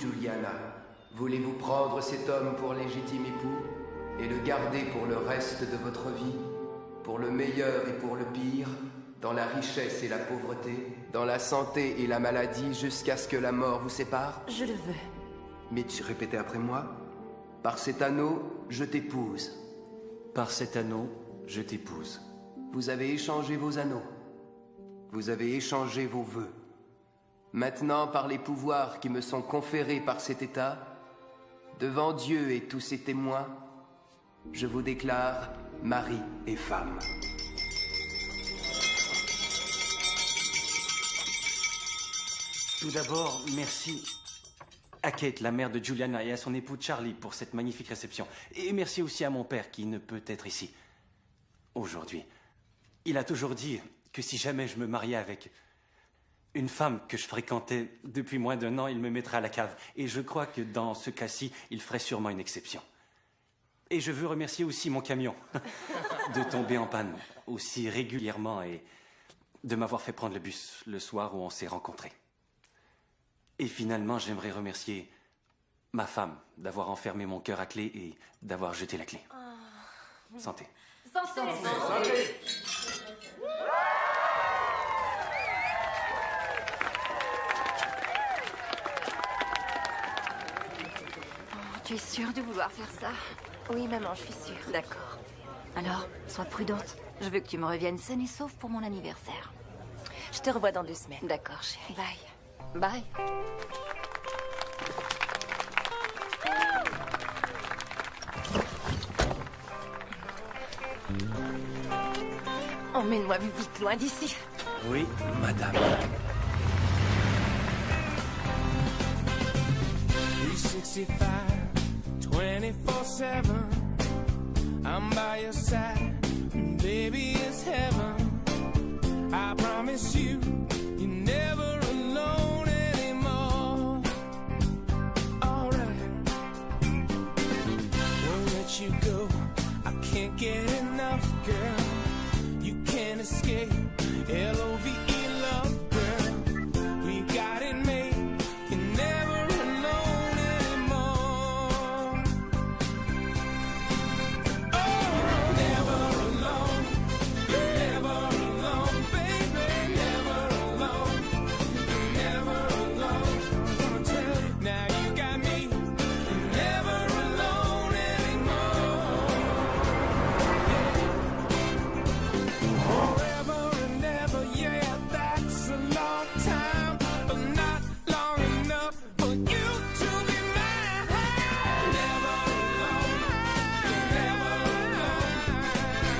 Juliana? Voulez-vous prendre cet homme pour légitime époux et le garder pour le reste de votre vie, pour le meilleur et pour le pire, dans la richesse et la pauvreté, dans la santé et la maladie, jusqu'à ce que la mort vous sépare? Je le veux. Mitch, répétez après moi. Par cet anneau, je t'épouse. Par cet anneau, je t'épouse. Vous avez échangé vos anneaux. Vous avez échangé vos vœux. Maintenant, par les pouvoirs qui me sont conférés par cet État, devant Dieu et tous ses témoins, je vous déclare mari et femme. Tout d'abord, merci à Kate, la mère de Juliana, et à son époux Charlie pour cette magnifique réception. Et merci aussi à mon père qui ne peut être ici aujourd'hui. Il a toujours dit que si jamais je me mariais avec une femme que je fréquentais depuis moins d'1 an, il me mettrait à la cave. Et je crois que dans ce cas-ci, il ferait sûrement une exception. Et je veux remercier aussi mon camion de tomber en panne aussi régulièrement et de m'avoir fait prendre le bus le soir où on s'est rencontrés. Et finalement, j'aimerais remercier ma femme d'avoir enfermé mon cœur à clé et d'avoir jeté la clé. Santé. Santé. Tu es sûre de vouloir faire ça? Oui, maman, je suis sûre. D'accord. Alors, sois prudente. Je veux que tu me reviennes saine et sauve pour mon anniversaire. Je te revois dans 2 semaines. D'accord, chérie. Bye. Bye. Emmène-moi vite loin d'ici. Oui, madame. 365, 24/7. I'm by your side, baby, it's heaven. I promise you, you're never alone anymore. Alright, won't let you go. I can't get enough, girl. You can't escape. L-O-V-E, love, girl. We got it made. You're never alone anymore. Oh, never alone. You're never alone, baby. Never alone. You're never alone. I'm gonna tell you, now you got me. You're never alone anymore. Forever and ever, yeah, that's a long time, but not long enough for you to be mine. Never alone, you're never alone,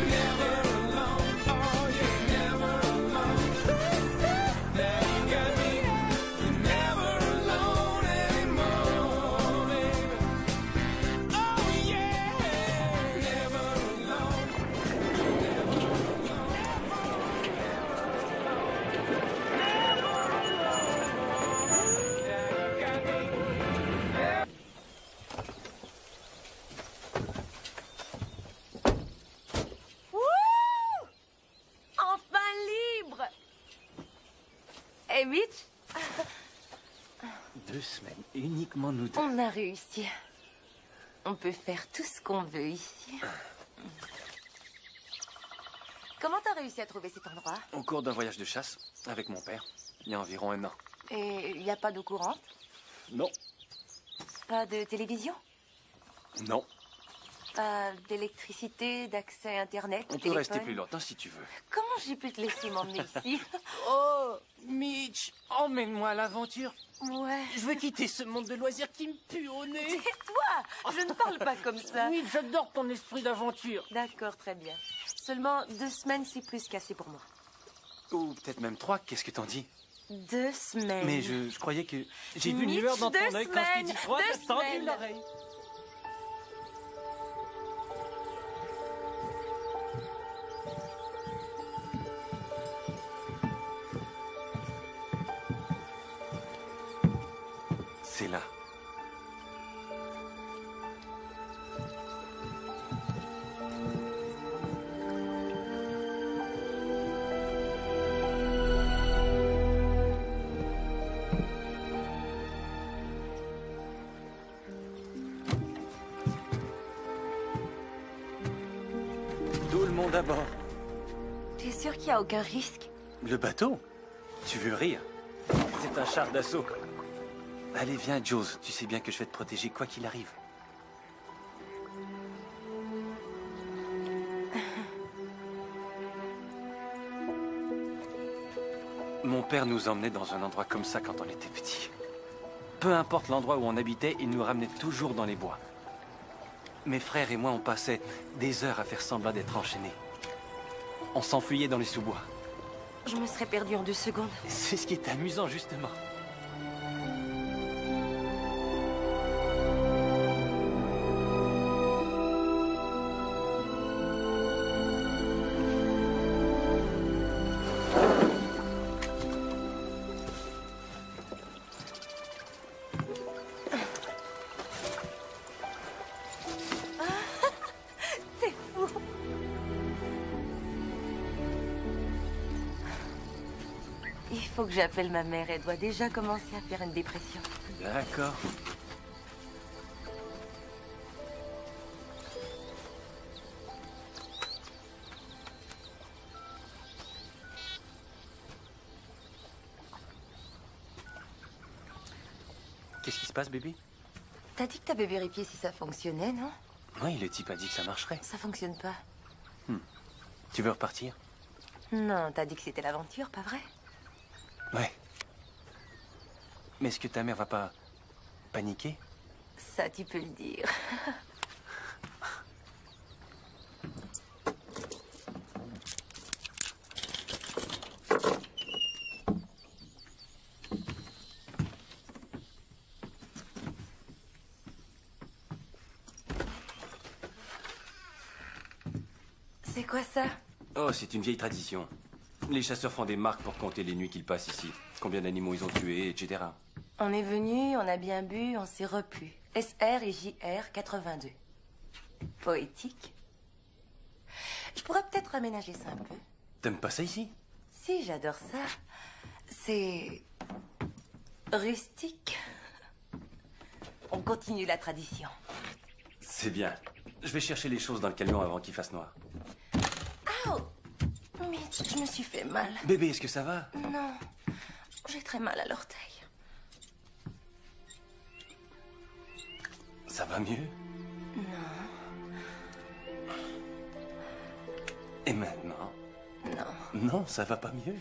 never alone, oh yeah, never alone. Now you got me, you're never alone anymore, baby. Oh yeah, never alone. Wouh! Enfin libre! Et Mitch? 2 semaines, uniquement nous deux. On a réussi. On peut faire tout ce qu'on veut ici. Comment t'as réussi à trouver cet endroit? Au cours d'un voyage de chasse, avec mon père, il y a environ 1 an. Et il n'y a pas d'eau courante? Non, Pas de télévision? non. Pas d'électricité, d'accès à Internet? On peut téléphone? rester plus longtemps si tu veux. Comment j'ai pu te laisser m'emmener ici? Oh, Mitch, emmène-moi à l'aventure. Ouais. Je veux quitter ce monde de loisirs qui me pue au nez. Tais-toi! Je ne parle pas comme ça. Oui, j'adore ton esprit d'aventure. D'accord, très bien. Seulement 2 semaines, c'est plus qu'assez pour moi. Ou peut-être même 3, qu'est-ce que t'en dis? 2 semaines. Mais je croyais que... J'ai vu une Mitch, lueur dans ton 2 œil quand je t'ai dit semaines, 3, 2 t'as tendu semaines. l'oreille. C'est là. le monde à bord. Tu es sûr qu'il n'y a aucun risque? Le bateau? Tu veux rire? C'est un char d'assaut. Allez, viens, Jules. Tu sais bien que je vais te protéger quoi qu'il arrive. Mon père nous emmenait dans un endroit comme ça quand on était petit. Peu importe l'endroit où on habitait, il nous ramenait toujours dans les bois. Mes frères et moi, on passait des heures à faire semblant d'être enchaînés. On s'enfuyait dans les sous-bois. Je me serais perdue en 2 secondes. C'est ce qui est amusant, justement. Il faut que j'appelle ma mère. Elle doit déjà commencer à faire une dépression. D'accord. Qu'est-ce qui se passe, bébé? T'as dit que t'avais vérifié si ça fonctionnait, non? Oui, le type a dit que ça marcherait. Ça fonctionne pas. Tu veux repartir? Non, t'as dit que c'était l'aventure, pas vrai? Ouais. Mais est-ce que ta mère va pas paniquer? Ça, tu peux le dire. C'est quoi ça? Oh, c'est une vieille tradition. Les chasseurs font des marques pour compter les nuits qu'ils passent ici. Combien d'animaux ils ont tués, etc. On est venu, on a bien bu, on s'est replu. SR et JR 82. Poétique. Je pourrais peut-être aménager ça un peu. T'aimes pas ça ici? Si, j'adore ça. C'est rustique. On continue la tradition. C'est bien. Je vais chercher les choses dans le camion avant qu'il fasse noir. Ow! Mais je me suis fait mal. Bébé, est-ce que ça va? Non, j'ai très mal à l'orteil. Ça va mieux? Non, Et maintenant? non. Non, ça va pas mieux.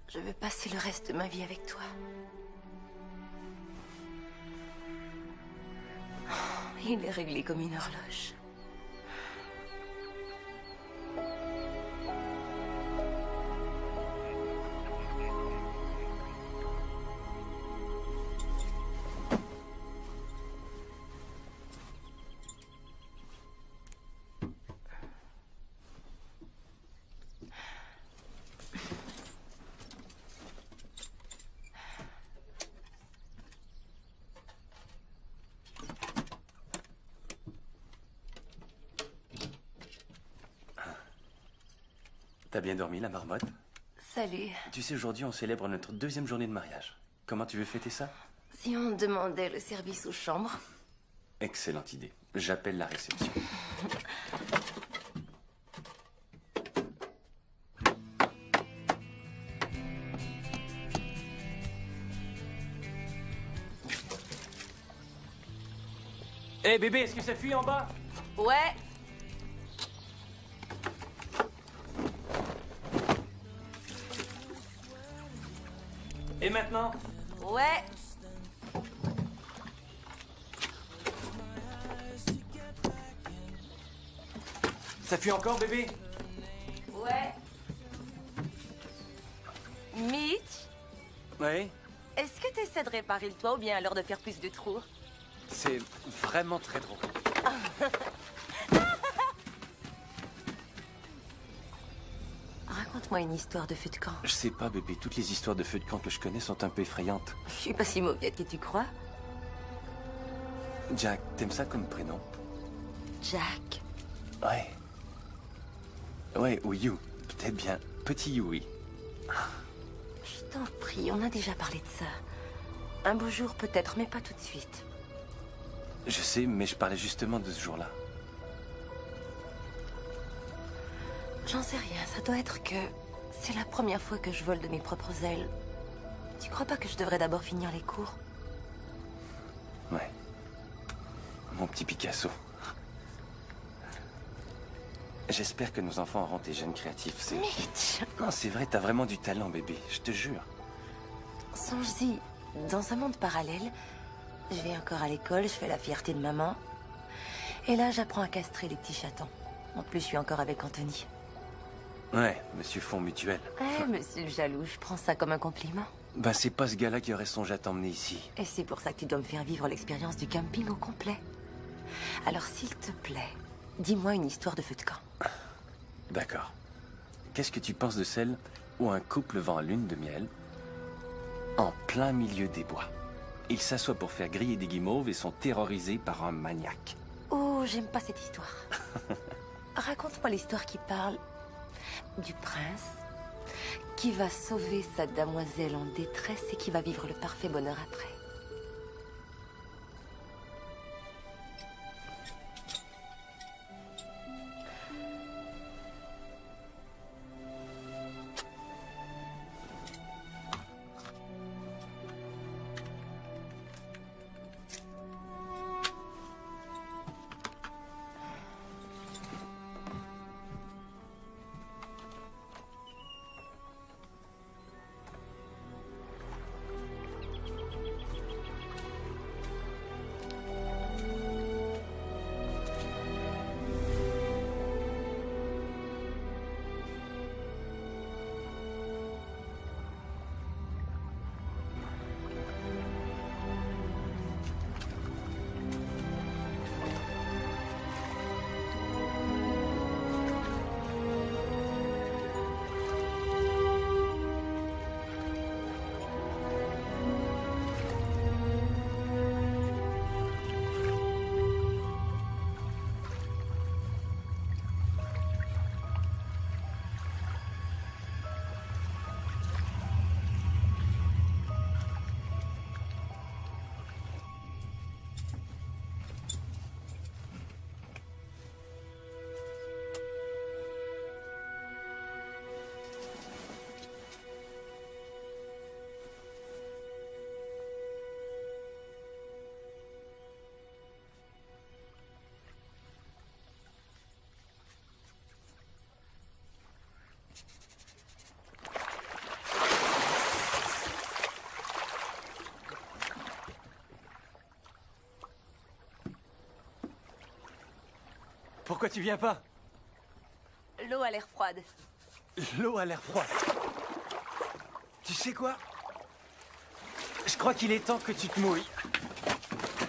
Je veux passer le reste de ma vie avec toi. Oh, il est réglé comme une horloge. T'as bien dormi, la marmotte? Salut. Tu sais, aujourd'hui, on célèbre notre 2e journée de mariage. Comment tu veux fêter ça? Si on demandait le service aux chambres. Excellente idée. J'appelle la réception. Hé, bébé, est-ce que ça fuit en bas? Ouais. Et maintenant? Ouais. Ça fuit encore, bébé? Ouais. Mitch, Oui. est-ce que tu essaies de réparer le toit ou bien alors de faire plus de trous? C'est vraiment très drôle. Raconte-moi une histoire de feu de camp. Je sais pas, bébé. Toutes les histoires de feu de camp que je connais sont un peu effrayantes. Je suis pas si mauvaise que tu crois. Jack, t'aimes ça comme prénom? Jack. Ouais. Ouais, ou You. Peut-être bien. Petit You, oui. Je t'en prie, on a déjà parlé de ça. Un beau jour peut-être, mais pas tout de suite. Je sais, mais je parlais justement de ce jour-là. J'en sais rien, ça doit être que c'est la première fois que je vole de mes propres ailes. Tu crois pas que je devrais d'abord finir les cours? Ouais. Mon petit Picasso. J'espère que nos enfants auront tes gènes créatifs. C'est... Mitch! Non, c'est vrai, t'as vraiment du talent, bébé. Je te jure. Songe-y, dans un monde parallèle, je vais encore à l'école, je fais la fierté de maman. Et là, j'apprends à castrer les petits chatons. En plus, je suis encore avec Anthony. Ouais, monsieur Fonds Mutuel. Monsieur le jaloux, je prends ça comme un compliment. Bah, c'est pas ce gars-là qui aurait songé à t'emmener ici. Et c'est pour ça que tu dois me faire vivre l'expérience du camping au complet. Alors, s'il te plaît, dis-moi une histoire de feu de camp. D'accord. Qu'est-ce que tu penses de celle où un couple vend lune de miel en plein milieu des bois? Ils s'assoient pour faire griller des guimauves et sont terrorisés par un maniaque. Oh, j'aime pas cette histoire. Raconte-moi l'histoire qui parle du prince qui va sauver sa damoiselle en détresse et qui va vivre le parfait bonheur après. Pourquoi tu viens pas? L'eau a l'air froide. L'eau a l'air froide. Tu sais quoi? Je crois qu'il est temps que tu te mouilles.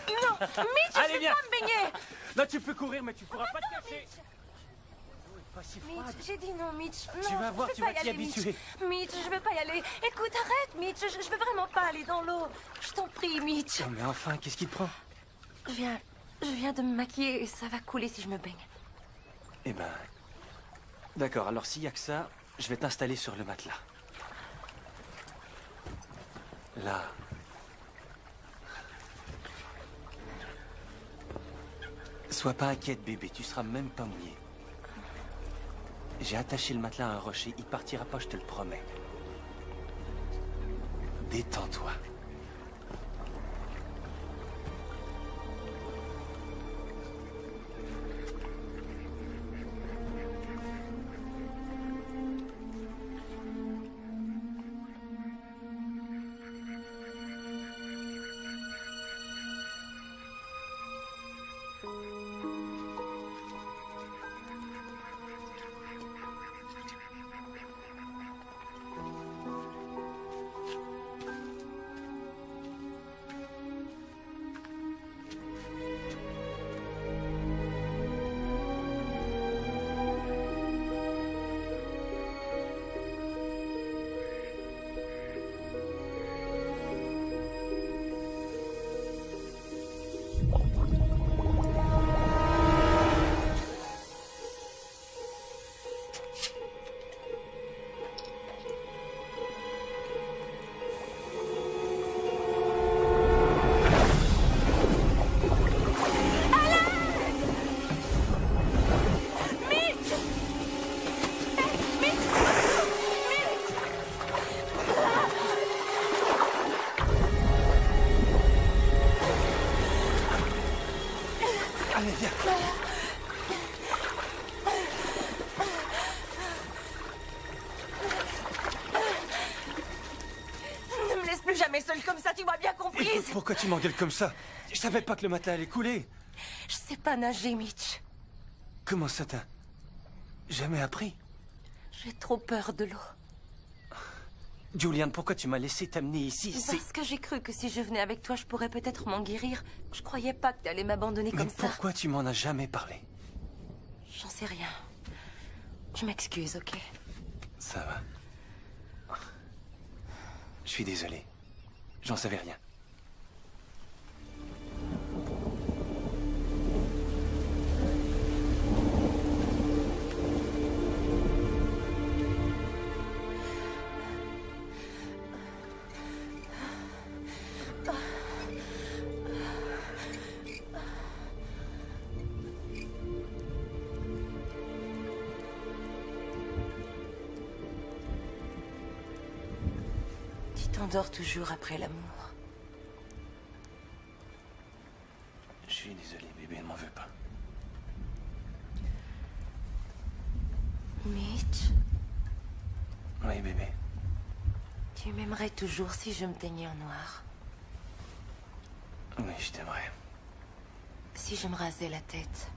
Non, Mitch, Allez, je vais viens. pas me baigner. Là, tu peux courir, mais tu pourras pas te cacher. L'eau est pas si froide. Mitch, j'ai dit non, Mitch. Non, Tu vas voir, je tu vais vas pas y t'y aller, habituer. Mitch, je vais pas y aller. Écoute, arrête, Mitch. Je veux vraiment pas aller dans l'eau. Je t'en prie, Mitch. Non, mais enfin, qu'est-ce qui te prend? Je viens de me maquiller et ça va couler si je me baigne. Eh ben... D'accord, alors s'il y a que ça, je vais t'installer sur le matelas. Là. Sois pas inquiète, bébé, tu seras même pas mouillé. J'ai attaché le matelas à un rocher, il partira pas, je te le promets. Détends-toi. Ne me laisse plus jamais seule comme ça, tu m'as bien comprise. Écoute, pourquoi tu m'engueules comme ça? Je savais pas que le matin allait couler. Je sais pas nager, Mitch. Comment ça t'a jamais appris? J'ai trop peur de l'eau. Julian, pourquoi tu m'as laissé t'amener ici? Parce que j'ai cru que si je venais avec toi, je pourrais peut-être m'en guérir. Je croyais pas que t'allais m'abandonner Mais comme ça. pourquoi tu m'en as jamais parlé? J'en sais rien. Je m'excuse, ok? Ça va. Je suis désolé. J'en savais rien. Tu t'endors toujours après l'amour. Je suis désolé, bébé, ne m'en veux pas. Mitch, Oui, bébé. tu m'aimerais toujours si je me teignais en noir. Oui, je t'aimerais. Si je me rasais la tête.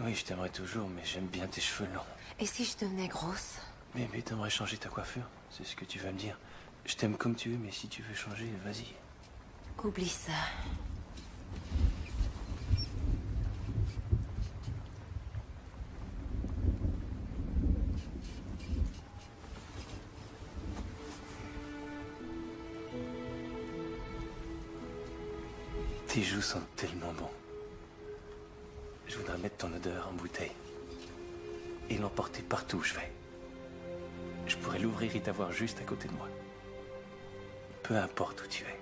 Oui, je t'aimerais toujours, mais j'aime bien tes cheveux longs. Et si je devenais grosse? Bébé, t'aimerais changer ta coiffure? C'est ce que tu vas me dire. Je t'aime comme tu es, mais si tu veux changer, vas-y. Oublie ça. Tes joues sont tellement bons. Je voudrais mettre ton odeur en bouteille et l'emporter partout où je vais. Je pourrais l'ouvrir et t'avoir juste à côté de moi. Peu importe où tu es.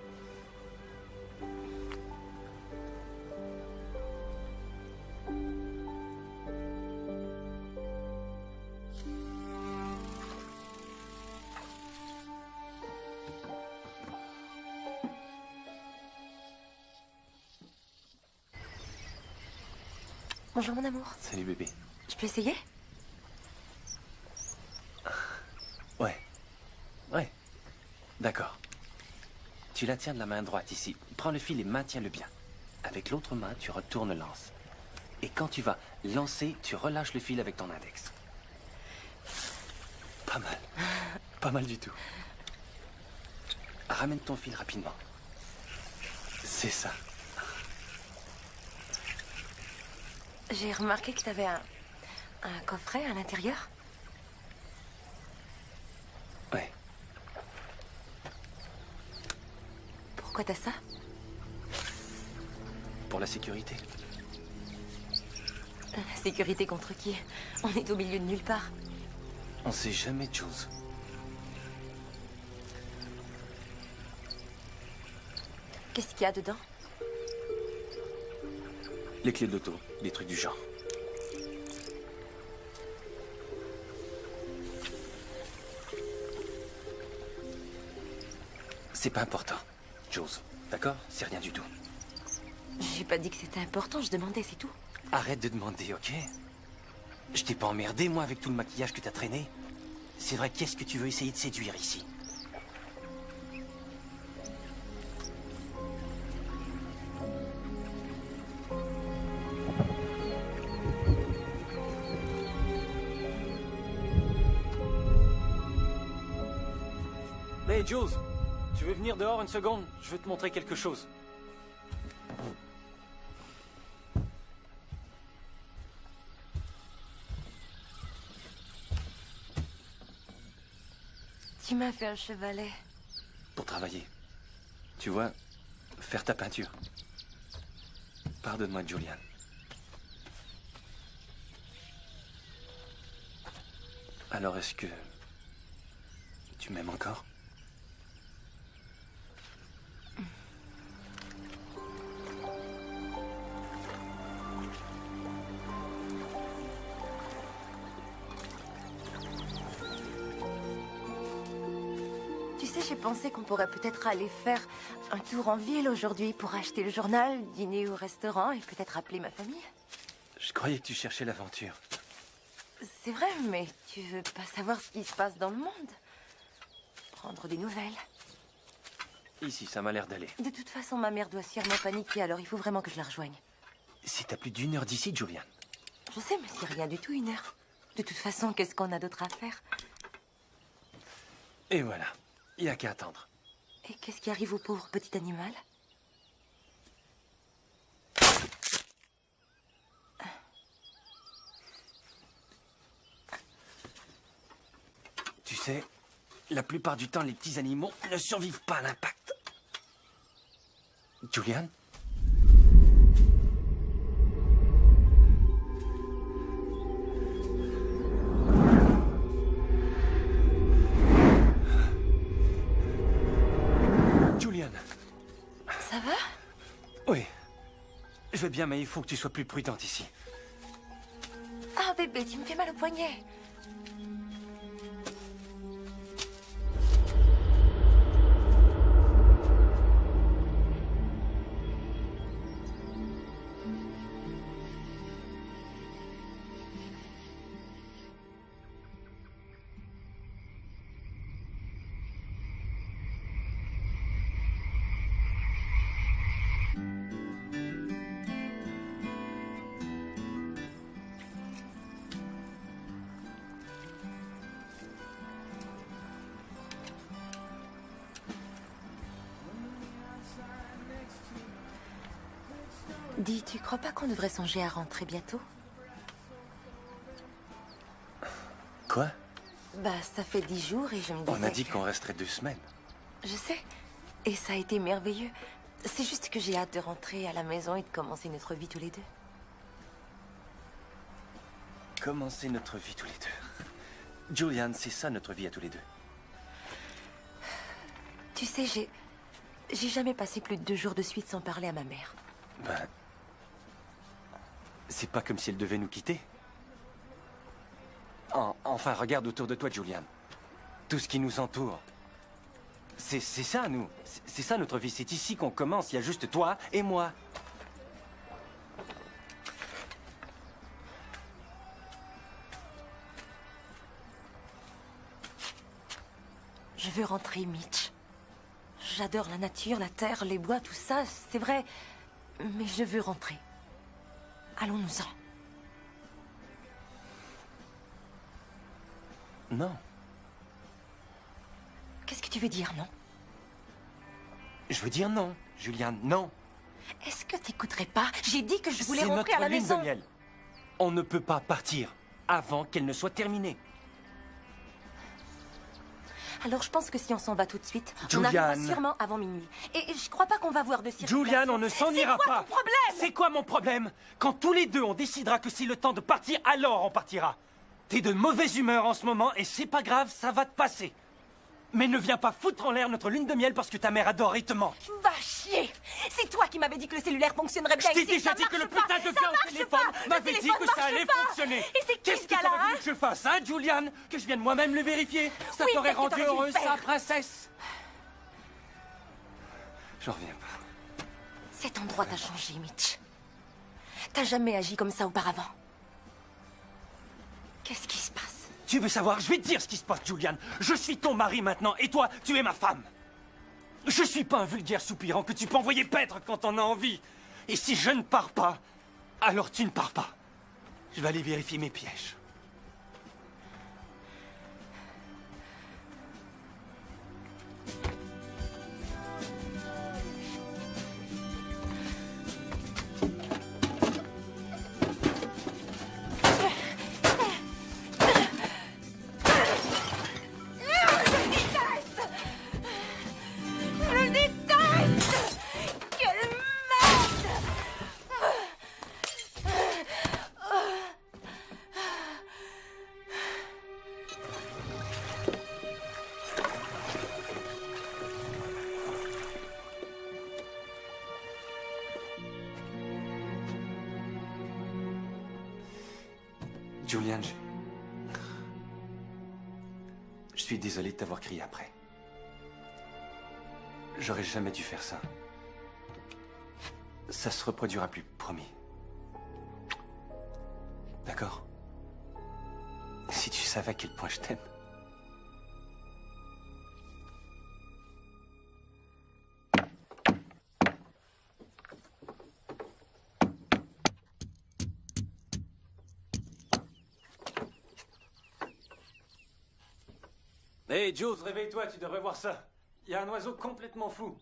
Bonjour mon amour. Salut bébé. Je peux essayer? Ouais. Ouais. D'accord. Tu la tiens de la main droite ici. Prends le fil et maintiens-le bien. Avec l'autre main, tu retournes l'anse. Et quand tu vas lancer, tu relâches le fil avec ton index. Pas mal. Pas mal du tout. Ramène ton fil rapidement. C'est ça. J'ai remarqué que t'avais un coffret à l'intérieur. Ouais. Pourquoi t'as ça? Pour la sécurité. Sécurité contre qui? On est au milieu de nulle part. On sait jamais de choses. Qu'est-ce qu'il y a dedans? Les clés de l'auto, des trucs du genre. C'est pas important, Jules. D'accord? C'est rien du tout. J'ai pas dit que c'était important, je demandais, c'est tout. Arrête de demander, ok? Je t'ai pas emmerdé, moi, avec tout le maquillage que t'as traîné. C'est vrai, qu'est-ce que tu veux essayer de séduire ici? Hey, Jules, tu veux venir dehors une seconde? Je veux te montrer quelque chose. Tu m'as fait un chevalet. Pour travailler. Tu vois, faire ta peinture. Pardonne-moi, Julian. Alors, est-ce que tu m'aimes encore? Tu sais, j'ai pensé qu'on pourrait peut-être aller faire un tour en ville aujourd'hui pour acheter le journal, dîner au restaurant et peut-être appeler ma famille. Je croyais que tu cherchais l'aventure. C'est vrai, mais tu veux pas savoir ce qui se passe dans le monde? Prendre des nouvelles. Ici, ça m'a l'air d'aller. De toute façon, ma mère doit sûrement paniquer, alors il faut vraiment que je la rejoigne. C'est à plus d'1 heure d'ici, Julian. Je sais, mais c'est rien du tout, 1 heure. De toute façon, qu'est-ce qu'on a d'autre à faire? Et voilà. Il n'y a qu'à attendre. Et qu'est-ce qui arrive au pauvre petit animal? Tu sais, la plupart du temps, les petits animaux ne survivent pas à l'impact. Julian? Julian? Ça va? Oui. Je vais bien, mais il faut que tu sois plus prudente ici. Ah, bébé, tu me fais mal au poignet. Dis, tu crois pas qu'on devrait songer à rentrer bientôt? Quoi? Bah, ça fait 10 jours et je me disais On a dit que- qu'on resterait 2 semaines. Je sais. Et ça a été merveilleux. C'est juste que j'ai hâte de rentrer à la maison et de commencer notre vie tous les deux. Commencer notre vie tous les deux. Julian, c'est ça notre vie à tous les deux. Tu sais, j'ai jamais passé plus de 2 jours de suite sans parler à ma mère. Ben... C'est pas comme si elle devait nous quitter. Enfin, regarde autour de toi, Julian. Tout ce qui nous entoure. C'est ça, nous. C'est ça, notre vie. C'est ici qu'on commence. Il y a juste toi et moi. Je veux rentrer, Mitch. J'adore la nature, la terre, les bois, tout ça, c'est vrai. Mais je veux rentrer. Allons-nous-en. Non. Qu'est-ce que tu veux dire, non? Je veux dire non, Julian, non. Est-ce que t'écouterais pas? J'ai dit que je voulais C'est rentrer à la notre lune maison. de miel. On ne peut pas partir avant qu'elle ne soit terminée. Alors je pense que si on s'en va tout de suite, on Julian. arrivera sûrement avant minuit. Et je crois pas qu'on va voir de circulation. Julian, on ne s'en ira C'est quoi pas. ton problème? C'est quoi mon problème? Quand tous les deux on décidera que c'est le temps de partir, alors on partira. T'es de mauvaise humeur en ce moment et c'est pas grave, ça va te passer. Mais ne viens pas foutre en l'air notre lune de miel parce que ta mère adore et te manque. Va chier! C'est toi qui m'avais dit que le cellulaire fonctionnerait bien Je t'ai ici, déjà ça dit que le marche pas, putain de ça gars au marche téléphone pas, le m'avait dit téléphone que ça marche allait pas. fonctionner. Et c'est qui Qu'est-ce ce que gars-là, t'aurais voulu hein? que je fasse, hein, Julian? Que je vienne moi-même le vérifier? Ça Oui, t'aurait mais que rendu t'aurais dû le heureuse, faire. sa princesse? J'en reviens pas. Cet endroit t'a changé, Mitch. T'as jamais agi comme ça auparavant. Qu'est-ce qui se passe? Tu veux savoir? Je vais te dire ce qui se passe, Julian. Je suis ton mari maintenant, et toi, tu es ma femme. Je suis pas un vulgaire soupirant que tu peux envoyer paître quand on a envie. Et si je ne pars pas, alors tu ne pars pas. Je vais aller vérifier mes pièges. Je le déteste! Quelle merde! Julian, je suis désolé de t'avoir crié après. J'aurais jamais dû faire ça. Ça se reproduira plus, promis. D'accord? Si tu savais à quel point je t'aime. Hey, Jules, réveille-toi, tu devrais voir ça. Il y a un oiseau complètement fou.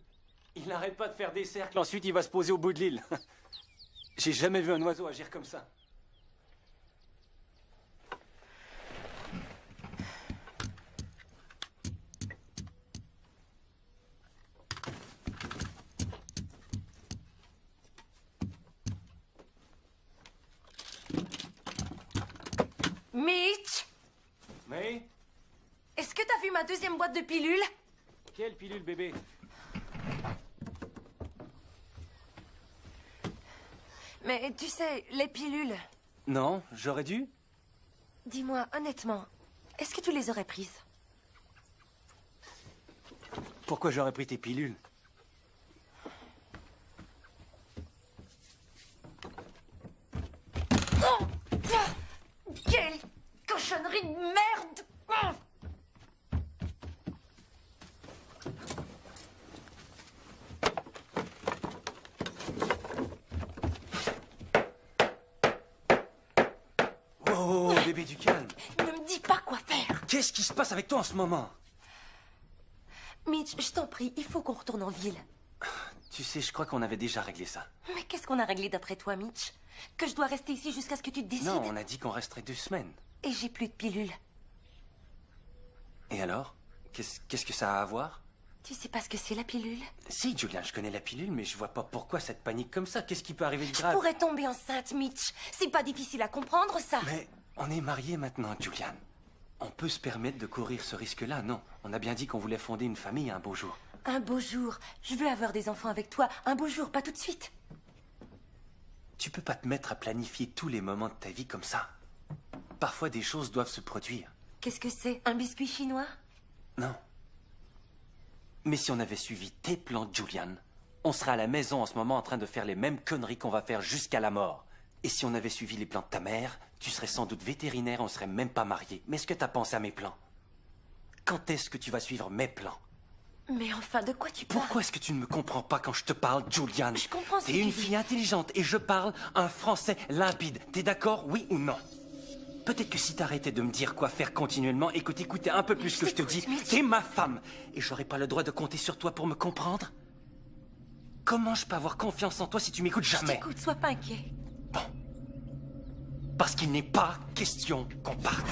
Il n'arrête pas de faire des cercles, ensuite il va se poser au bout de l'île. J'ai jamais vu un oiseau agir comme ça. Mitch! Mais Est-ce que t'as vu ma deuxième boîte de pilules? quelle pilule, bébé? Mais tu sais, les pilules... Non, j'aurais dû. Dis-moi, honnêtement, est-ce que tu les aurais prises? Pourquoi j'aurais pris tes pilules? Oh! Quelle cochonnerie de merde! Oh! Oh, bébé, du calme. Ne me dis pas quoi faire! Qu'est-ce qui se passe avec toi en ce moment? Mitch, je t'en prie, il faut qu'on retourne en ville. Tu sais, je crois qu'on avait déjà réglé ça. Mais qu'est-ce qu'on a réglé d'après toi, Mitch? Que je dois rester ici jusqu'à ce que tu te décides? Non, on a dit qu'on resterait 2 semaines. Et j'ai plus de pilules. Et alors? Qu'est-ce que ça a à voir? Tu sais pas ce que c'est la pilule? Si, Julian, je connais la pilule, mais je vois pas pourquoi ça te panique comme ça. Qu'est-ce qui peut arriver de Je grave? pourrais tomber enceinte, Mitch. C'est pas difficile à comprendre, ça. Mais on est mariés maintenant, Julian. On peut se permettre de courir ce risque-là, non? On a bien dit qu'on voulait fonder une famille un beau jour. Un beau jour. Je veux avoir des enfants avec toi. Un beau jour, pas tout de suite. Tu peux pas te mettre à planifier tous les moments de ta vie comme ça. Parfois, des choses doivent se produire. Qu'est-ce que c'est? Un biscuit chinois? Non. Mais si on avait suivi tes plans, Julian, on serait à la maison en ce moment en train de faire les mêmes conneries qu'on va faire jusqu'à la mort. Et si on avait suivi les plans de ta mère, tu serais sans doute vétérinaire, on serait même pas mariés. Mais est-ce que t'as pensé à mes plans? Quand est-ce que tu vas suivre mes plans? Mais enfin, de quoi tu parles? Pourquoi est-ce que tu ne me comprends pas quand je te parle, Julian? Je comprends ce que T'es une tu dis. fille intelligente et je parle un français limpide. T'es d'accord, oui ou non? Peut-être que si t'arrêtais de me dire quoi faire continuellement et que t'écoutais un peu plus ce que je te dis, t'écoute, Mitch. t'es ma femme et j'aurais pas le droit de compter sur toi pour me comprendre? Comment je peux avoir confiance en toi si tu m'écoutes jamais? Écoute, sois pas inquiet. Bon. Parce qu'il n'est pas question qu'on parte.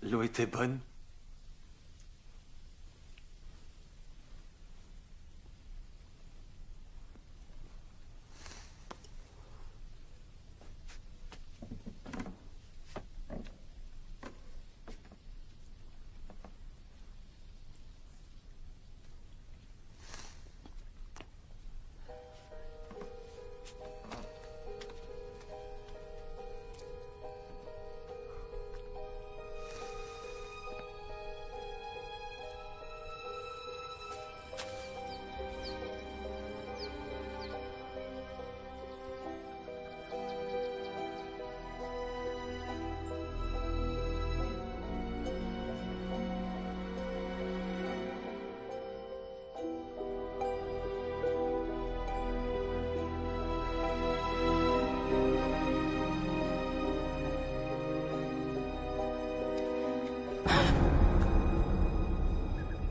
L'eau était bonne.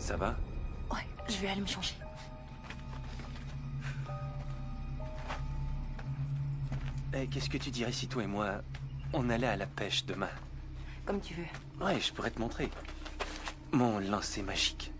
Ça va? Ouais, je vais aller me changer. Eh, qu'est-ce que tu dirais si toi et moi, on allait à la pêche demain? Comme tu veux. Ouais, je pourrais te montrer. Mon lancer magique.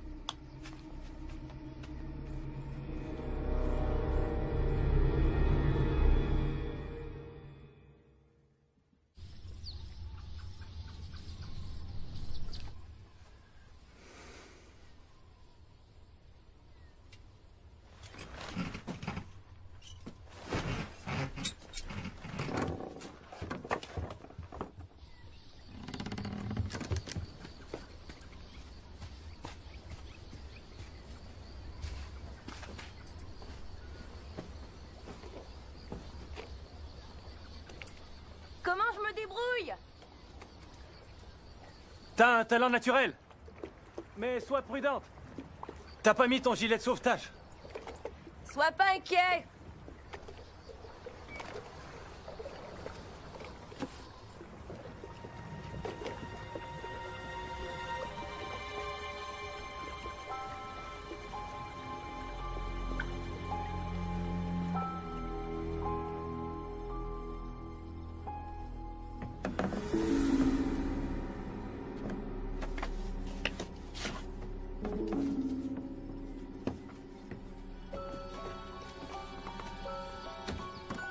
Comment je me débrouille? T'as un talent naturel. Mais sois prudente. T'as pas mis ton gilet de sauvetage. Sois pas inquiet.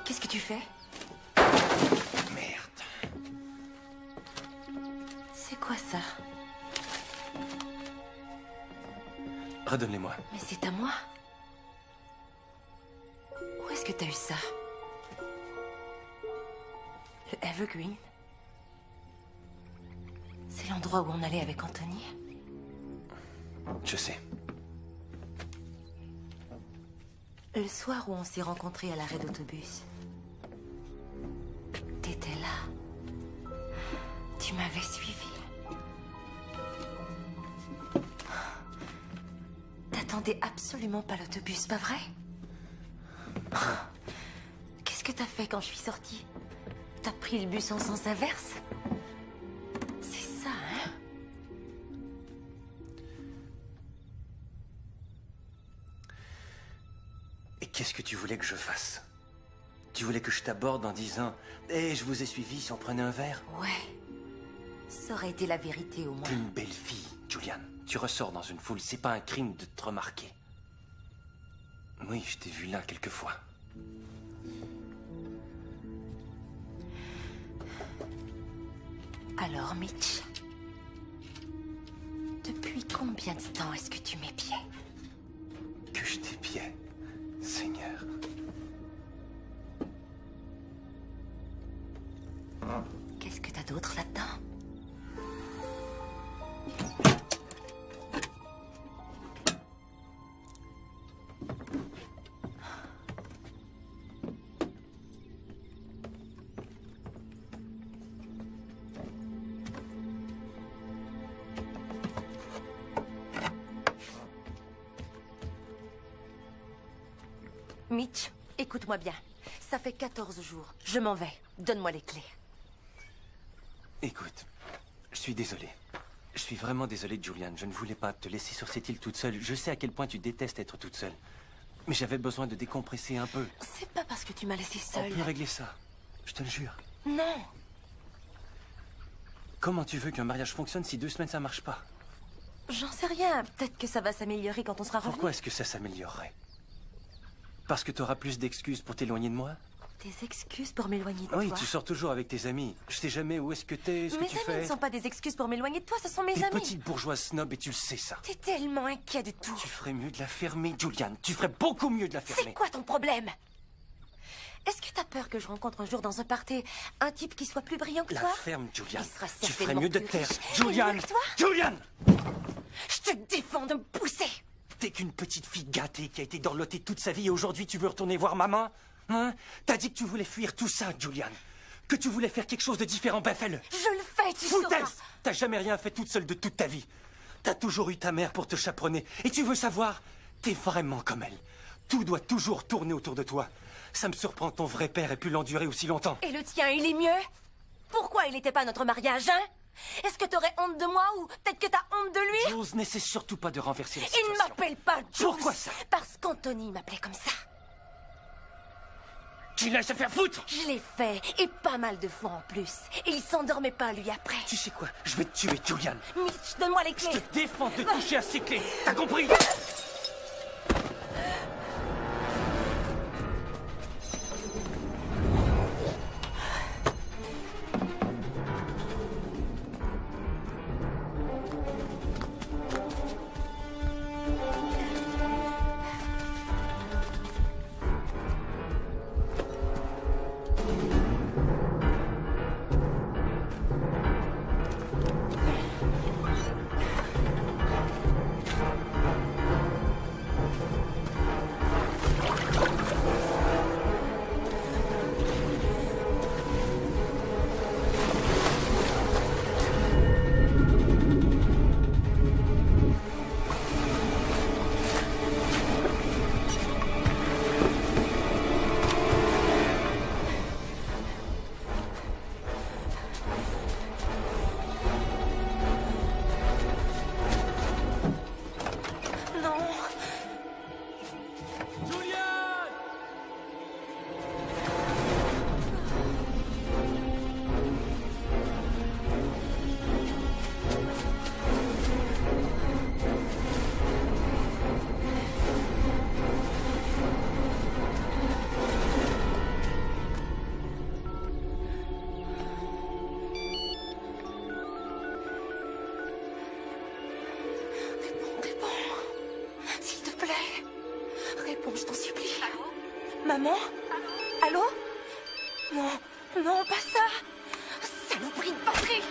Qu'est-ce que tu fais? Merde. C'est quoi ça? Redonne-les-moi. Mais c'est à moi. Où est-ce que t'as eu ça? Le Evergreen? C'est l'endroit où on allait avec Anthony? Je sais. Le soir où on s'est rencontrés à l'arrêt d'autobus. T'étais là. Tu m'avais suivi. T'attendais absolument pas l'autobus, pas vrai? Qu'est-ce que t'as fait quand je suis sortie? T'as pris le bus en sens inverse? C'est ça, hein? Et qu'est-ce que tu voulais que je fasse? Tu voulais que je t'aborde en disant « Eh, je vous ai suivi si on prenait un verre ?» Ouais. Ça aurait été la vérité au moins. T'es une belle fille, Julian. Tu ressors dans une foule, c'est pas un crime de te remarquer. Oui, je t'ai vu là quelquefois. Alors, Mitch, depuis combien de temps est-ce que tu m'épiais? Que je t'épiais, Seigneur. Qu'est-ce que t'as d'autre là-dedans? Mitch, écoute-moi bien. Ça fait 14 jours. Je m'en vais. Donne-moi les clés. Écoute, je suis désolé. Je suis vraiment désolé, Julian. Je ne voulais pas te laisser sur cette île toute seule. Je sais à quel point tu détestes être toute seule. Mais j'avais besoin de décompresser un peu. C'est pas parce que tu m'as laissé On seule. peut régler ça. Je te le jure. Non. Comment tu veux qu'un mariage fonctionne si 2 semaines ça marche pas? J'en sais rien. Peut-être que ça va s'améliorer quand on sera revenu. Pourquoi est-ce que ça s'améliorerait? Parce que tu auras plus d'excuses pour t'éloigner de moi? Des excuses pour m'éloigner de Oui, toi. tu sors toujours avec tes amis. Je sais jamais où est-ce que t'es, ce que Mes tu amis fais. ne sont pas des excuses pour m'éloigner de toi, ce sont mes T'es amis. petite bourgeoise snob et tu le sais ça. T'es tellement inquiet de tout. Tu ferais mieux de la fermer, Julian. Tu ferais beaucoup mieux de la fermer. C'est quoi ton problème? Est-ce que t'as peur que je rencontre un jour dans un party un type qui soit plus brillant que La toi? ferme, Julian. Il sera Tu ferais certainement mieux de plus te taire. riche et Julian! mieux que toi. Julian! Je te défends de me pousser. T'es qu'une petite fille gâtée qui a été dorlotée toute sa vie et aujourd'hui tu veux retourner voir maman? Hein? T'as dit que tu voulais fuir tout ça, Julian. Que tu voulais faire quelque chose de différent, ben fais-le. Je le fais, tu sauras. Foutaise! T'as jamais rien fait toute seule de toute ta vie. T'as toujours eu ta mère pour te chaperonner. Et tu veux savoir? T'es vraiment comme elle. Tout doit toujours tourner autour de toi. Ça me surprend que ton vrai père ait pu l'endurer aussi longtemps. Et le tien, il est mieux? Pourquoi il n'était pas à notre mariage, hein? Est-ce que t'aurais honte de moi ou peut-être que t'as honte de lui? Jules, n'essaie surtout pas de renverser la Il situation. ne m'appelle pas Jules. Pourquoi ça? Parce qu'Anthony m'appelait comme ça. Tu laisses se faire foutre! Je l'ai fait, et pas mal de fois en plus. Et il s'endormait pas, lui, après. Tu sais quoi? Je vais te tuer, Julian. Mitch, donne-moi les Je clés. te défends de toucher à ces clés. T'as compris? Non. Julian! Réponds. S'il te plaît. Réponds, je t'en supplie. Allô? Maman? Allô? Non, pas ça. Saloperie de batterie.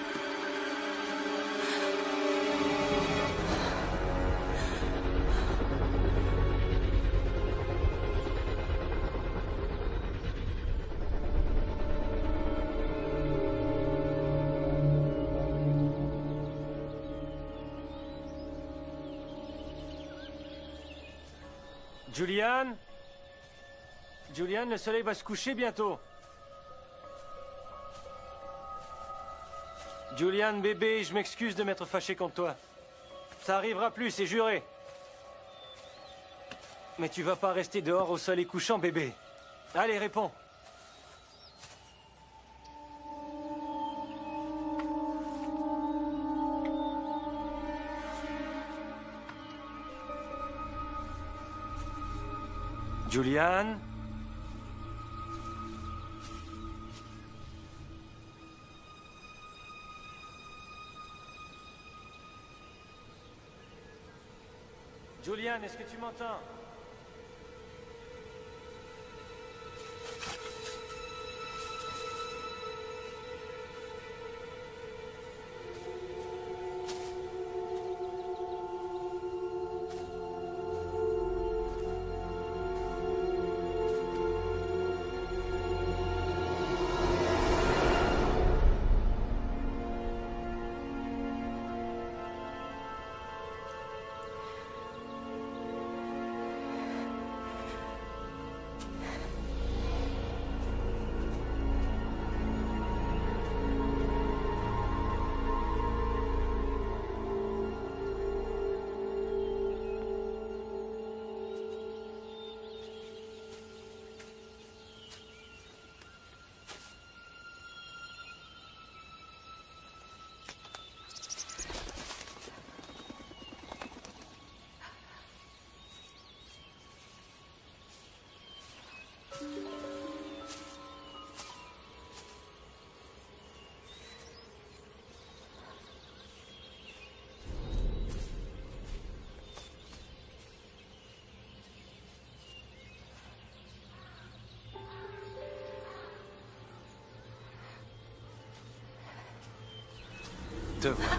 Julian? Julian, le soleil va se coucher bientôt. Julian, bébé, je m'excuse de m'être fâché contre toi. Ça arrivera plus, c'est juré. Mais tu vas pas rester dehors au soleil couchant, bébé. Allez, réponds. Julian? Julian, est-ce que tu m'entends? Te voilà.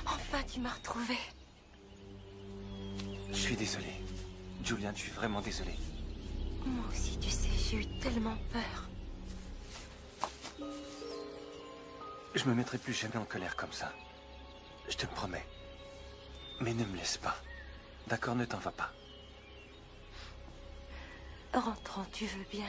Enfin, tu m'as retrouvée. Je suis désolé. Julian, je suis vraiment désolé. Moi aussi, tu sais, j'ai eu tellement peur. Je me mettrai plus jamais en colère comme ça. Je te le promets. Mais ne me laisse pas. D'accord, ne t'en vas pas. Rentrons, tu veux bien?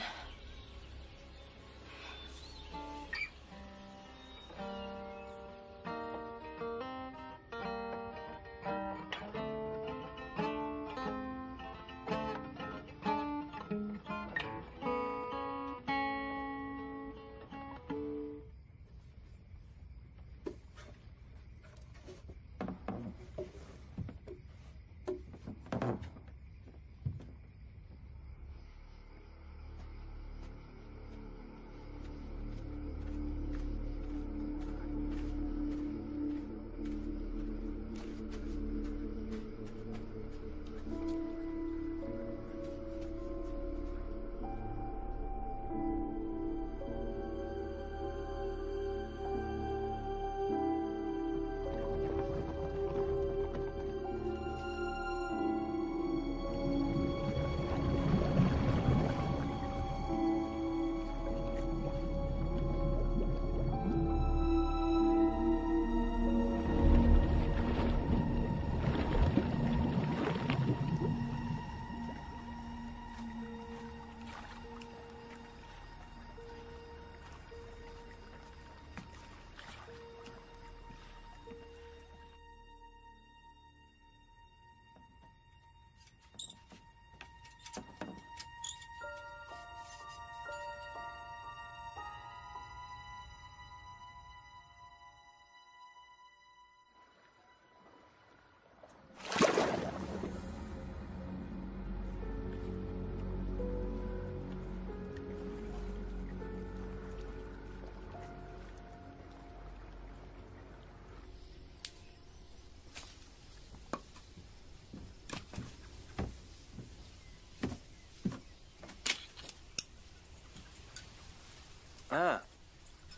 Ah,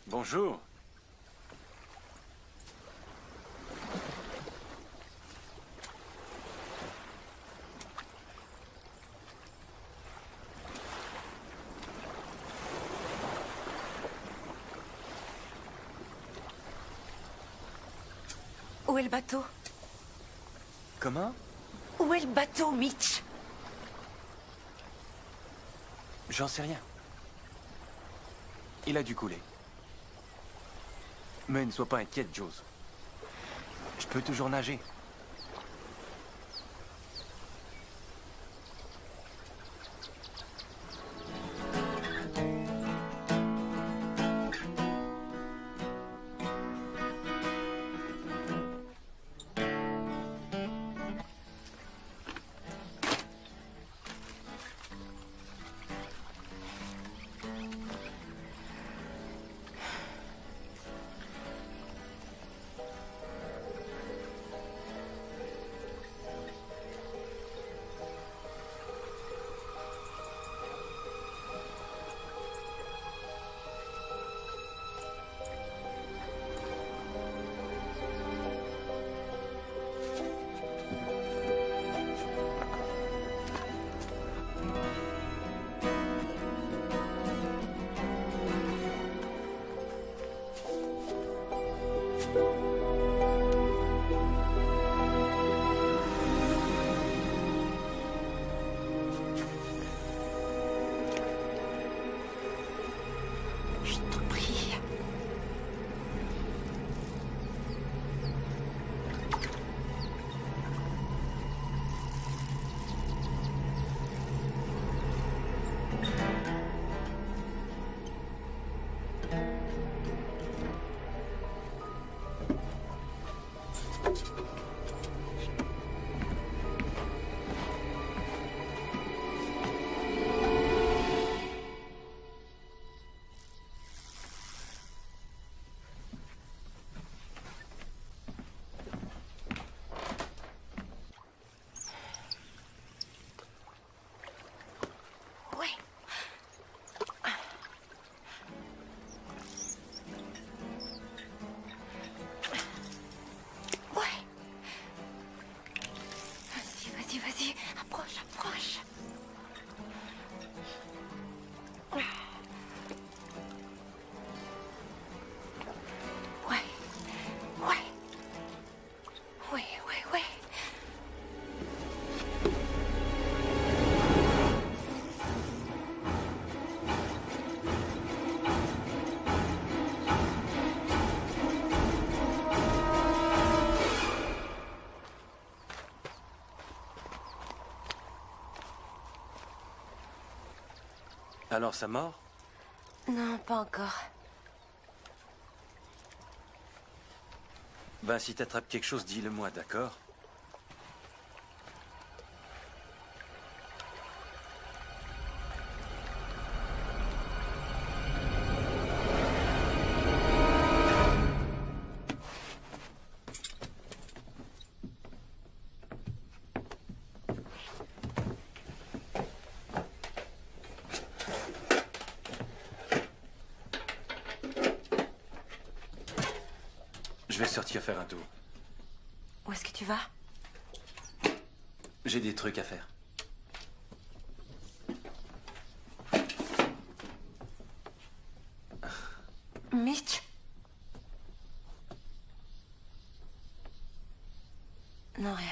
bonjour. Où est le bateau? Comment? Où est le bateau, Mitch? J'en sais rien. Il a dû couler. Mais ne sois pas inquiète, Jules. Je peux toujours nager. Je t'en prie. Ouais. Ouais. Vas-y, vas-y. Approche. Ouais. Ouais. Alors, ça mord? Non, pas encore. Ben, si t'attrapes quelque chose, dis-le-moi, d'accord? Je vais sortir faire un tour. Où est-ce que tu vas? J'ai des trucs à faire. Mitch? Non, rien.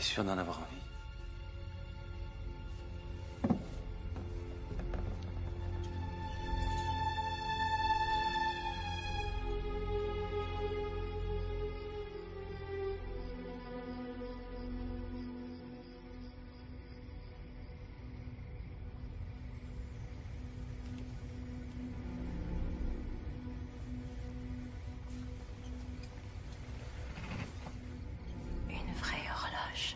sûr d'en avoir envie? Une vraie horloge.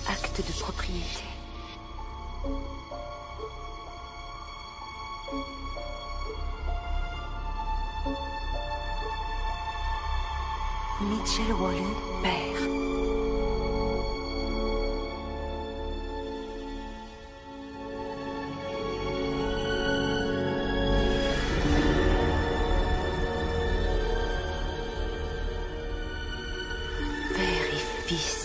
Acte de propriété. Mitchell Wally, père. Père et fils.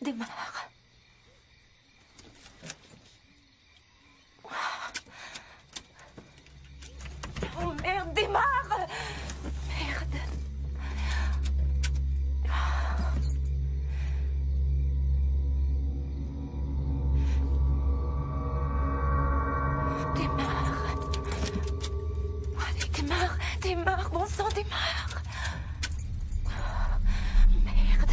Démarre. Oh merde, démarre! Merde. Démarre. Allez, démarre, démarre, bon sang, démarre. Merde.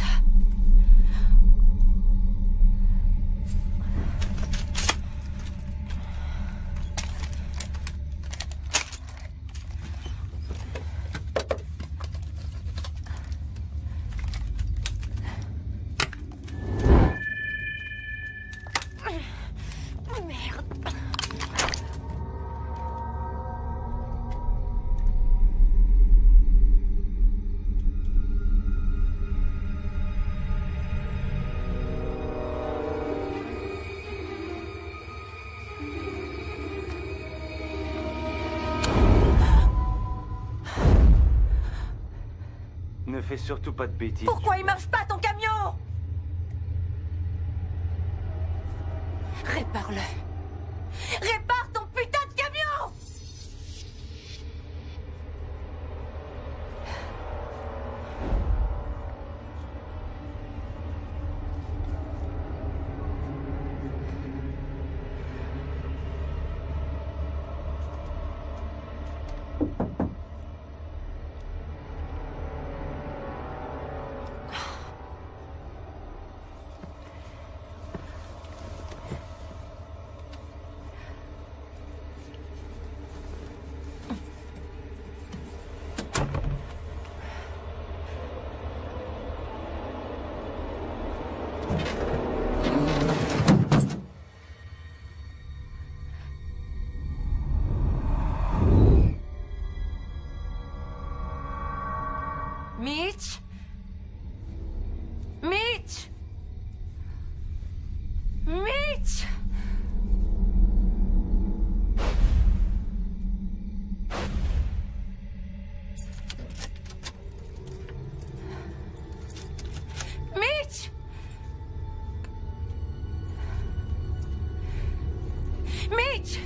Fais surtout pas de bêtises. Pourquoi il marche pas ton camion? Répare-le. Répare ton putain de camion! Mitch? Mitch? Mitch? Mitch? Mitch?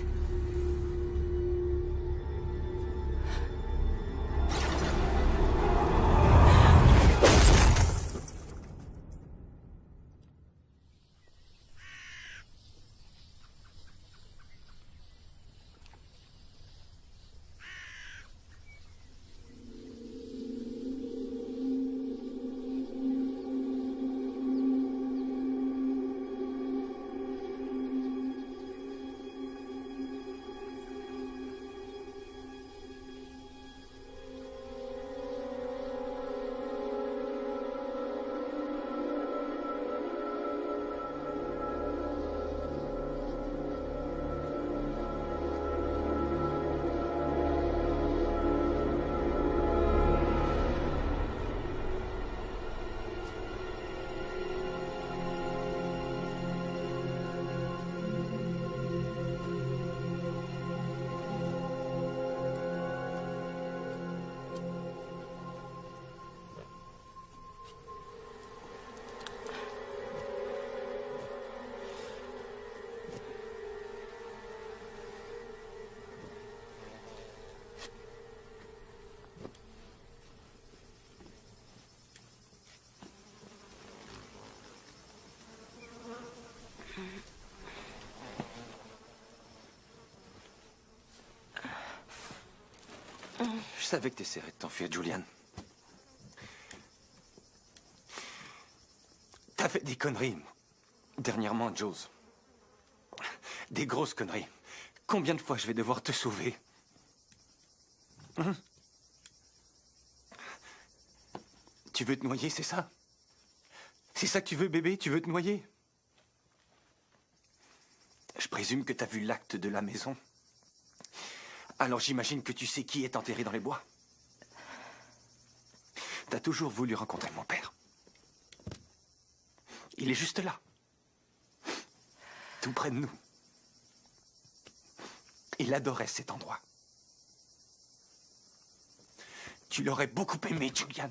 Je savais que t'essaierais de t'enfuir, Julian. T'as fait des conneries. Dernièrement, Jules. Des grosses conneries. Combien de fois je vais devoir te sauver? Hein? Tu veux te noyer, c'est ça? C'est ça que tu veux, bébé? Tu veux te noyer? Je présume que t'as vu l'acte de la maison. Alors j'imagine que tu sais qui est enterré dans les bois. T'as toujours voulu rencontrer mon père. Il est juste là. Tout près de nous. Il adorait cet endroit. Tu l'aurais beaucoup aimé, Julian.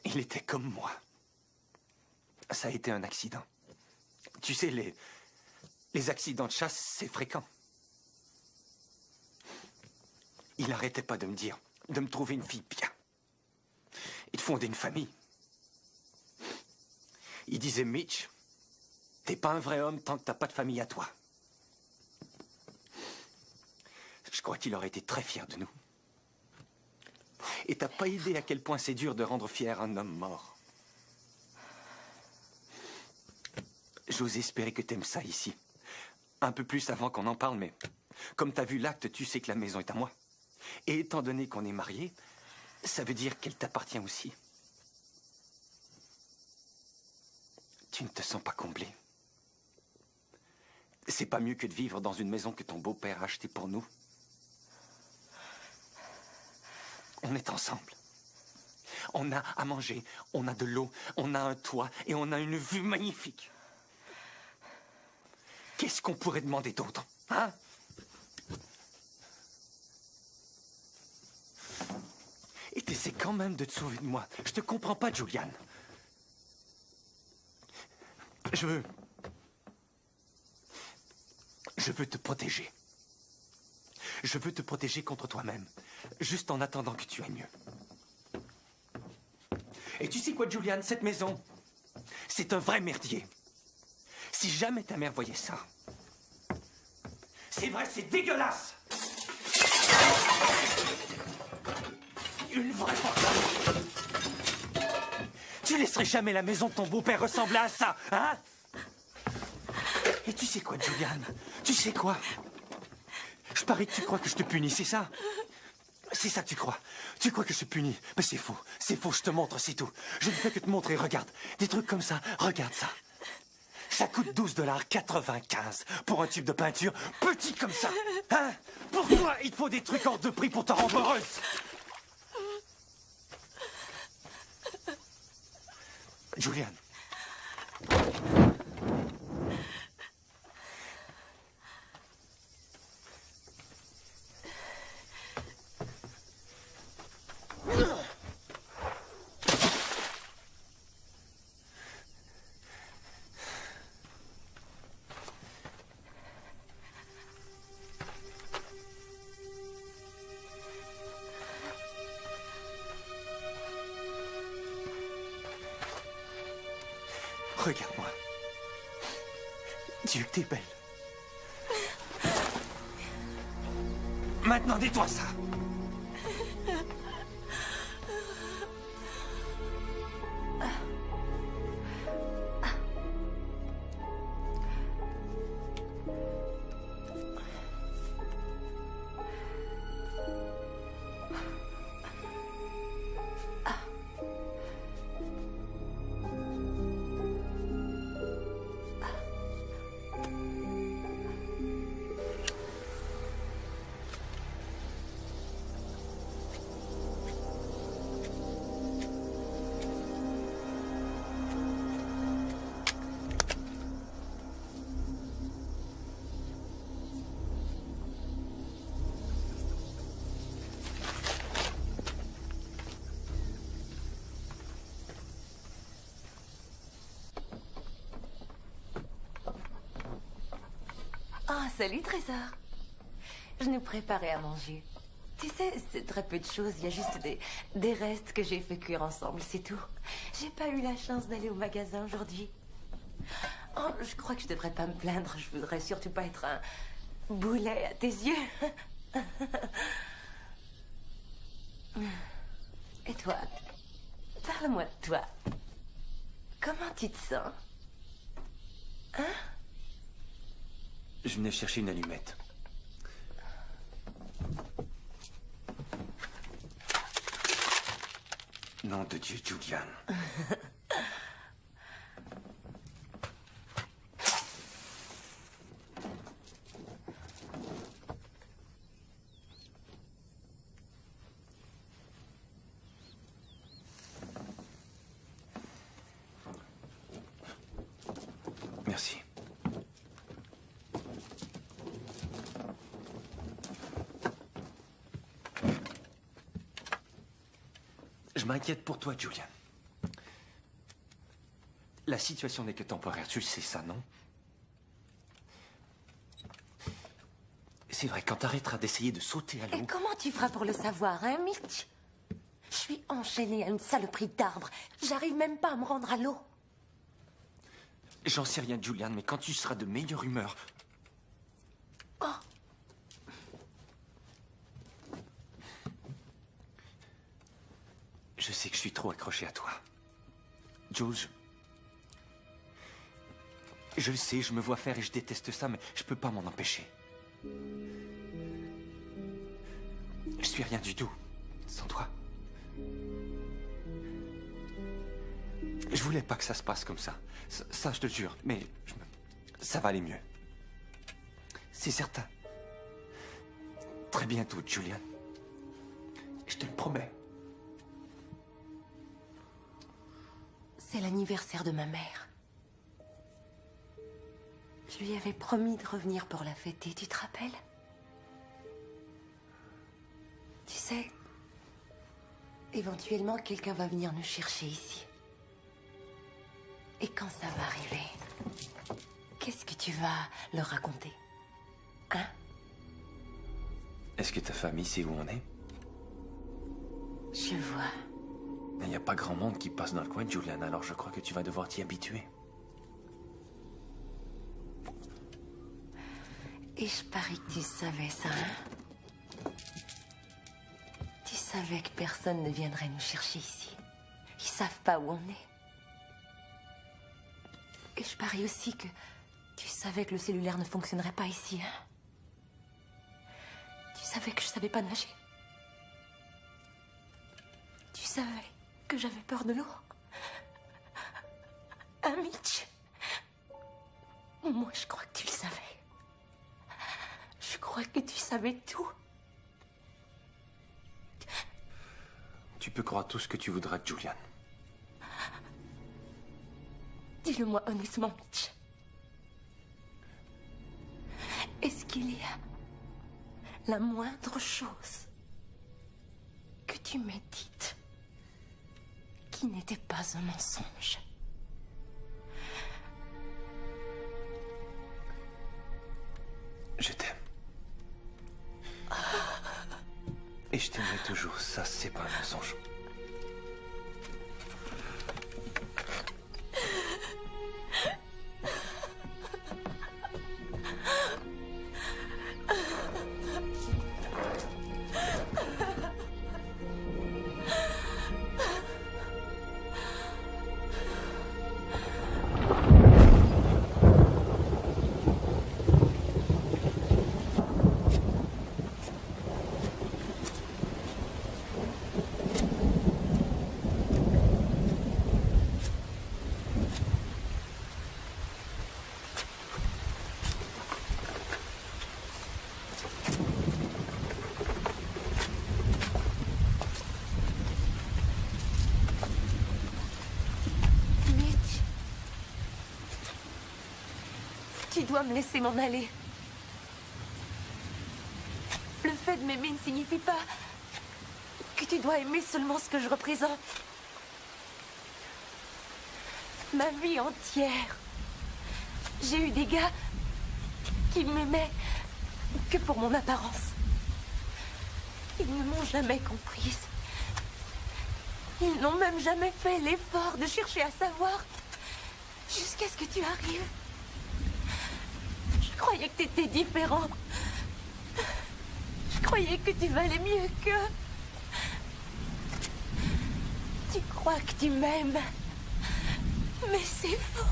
Il était comme moi. Ça a été un accident. Tu sais, les accidents de chasse, c'est fréquent. Il n'arrêtait pas de me dire, de me trouver une fille bien. Et de fonder une famille. Il disait, Mitch, t'es pas un vrai homme tant que t'as pas de famille à toi. Je crois qu'il aurait été très fier de nous. Et t'as pas idée à quel point c'est dur de rendre fier un homme mort. J'ose espérer que t'aimes ça ici. Un peu plus avant qu'on en parle, mais comme t'as vu l'acte, tu sais que la maison est à moi. Et étant donné qu'on est mariés, ça veut dire qu'elle t'appartient aussi. Tu ne te sens pas comblé. C'est pas mieux que de vivre dans une maison que ton beau-père a achetée pour nous. On est ensemble. On a à manger, on a de l'eau, on a un toit et on a une vue magnifique. Qu'est-ce qu'on pourrait demander d'autre, hein? Et t'es c'est quand même de te sauver de moi. Je te comprends pas, Julian. Je veux te protéger. Je veux te protéger contre toi-même, juste en attendant que tu ailles mieux. Et tu sais quoi, Julian, cette maison, c'est un vrai merdier. Si jamais ta mère voyait ça, c'est vrai, c'est dégueulasse. Une vraie porte. Tu laisserais jamais la maison de ton beau-père ressembler à ça, hein? Et tu sais quoi, Julian? Tu sais quoi? Je parie que tu crois que je te punis, c'est ça? C'est ça que tu crois? Tu crois que je te punis? Mais c'est faux, je te montre, c'est tout. Je ne fais que te montrer, regarde. Des trucs comme ça, regarde ça. Ça coûte $12,95 pour un tube de peinture petit comme ça. Hein? Pourquoi il te faut des trucs hors de prix pour te rendre heureuse? Julian. Regarde-moi. Dieu, que t'es belle. Maintenant, dis-toi ça. Ah, salut, Trésor. Je nous préparais à manger. Tu sais, c'est très peu de choses. Il y a juste des restes que j'ai fait cuire ensemble, c'est tout. J'ai pas eu la chance d'aller au magasin aujourd'hui. Oh, je crois que je devrais pas me plaindre. Je voudrais surtout pas être un boulet à tes yeux. Et toi? Parle-moi de toi. Comment tu te sens? Hein? Je venais chercher une allumette. Nom de Dieu, Julian. Merci. Je m'inquiète pour toi, Julian. La situation n'est que temporaire, tu le sais ça, non? C'est vrai, quand t'arrêteras d'essayer de sauter à l'eau... Et comment tu feras pour le savoir, hein, Mitch? Je suis enchaînée à une saloperie d'arbre. J'arrive même pas à me rendre à l'eau. J'en sais rien, Julian, mais quand tu seras de meilleure humeur... Oh. Je sais que je suis trop accroché à toi. Jules, je le sais, je me vois faire et je déteste ça, mais je peux pas m'en empêcher. Je suis rien du tout, sans toi. Je voulais pas que ça se passe comme ça. Ça, je te jure, mais ça va aller mieux. C'est certain. Très bientôt, Julian. Je te le promets. C'est l'anniversaire de ma mère. Je lui avais promis de revenir pour la fêter, tu te rappelles? Tu sais, Éventuellement, quelqu'un va venir nous chercher ici. Et quand ça va arriver, qu'est-ce que tu vas leur raconter? Hein? Est-ce que ta famille sait où on est? Je vois. Il n'y a pas grand monde qui passe dans le coin, Julian, alors je crois que tu vas devoir t'y habituer. Et je parie que tu savais ça, hein? Tu savais que personne ne viendrait nous chercher ici. Ils savent pas où on est. Et je parie aussi que tu savais que le cellulaire ne fonctionnerait pas ici, hein? Tu savais que je savais pas nager. Tu savais que j'avais peur de l'eau. Hein, Mitch? Moi, je crois que tu le savais. Je crois que tu savais tout. Tu peux croire tout ce que tu voudras, Julian. Dis-le-moi honnêtement, Mitch. Est-ce qu'il y a la moindre chose que tu m'aies dite qui n'était pas un mensonge? Je t'aime. Et je t'aimerai toujours, ça c'est pas un mensonge. Tu dois me laisser m'en aller. Le fait de m'aimer ne signifie pas que tu dois aimer seulement ce que je représente. Ma vie entière, j'ai eu des gars qui m'aimaient que pour mon apparence. Ils ne m'ont jamais comprise. Ils n'ont même jamais fait l'effort de chercher à savoir jusqu'à ce que tu arrives. Je croyais que tu étais différent. Je croyais que tu valais mieux qu'eux. Tu crois que tu m'aimes. Mais c'est faux.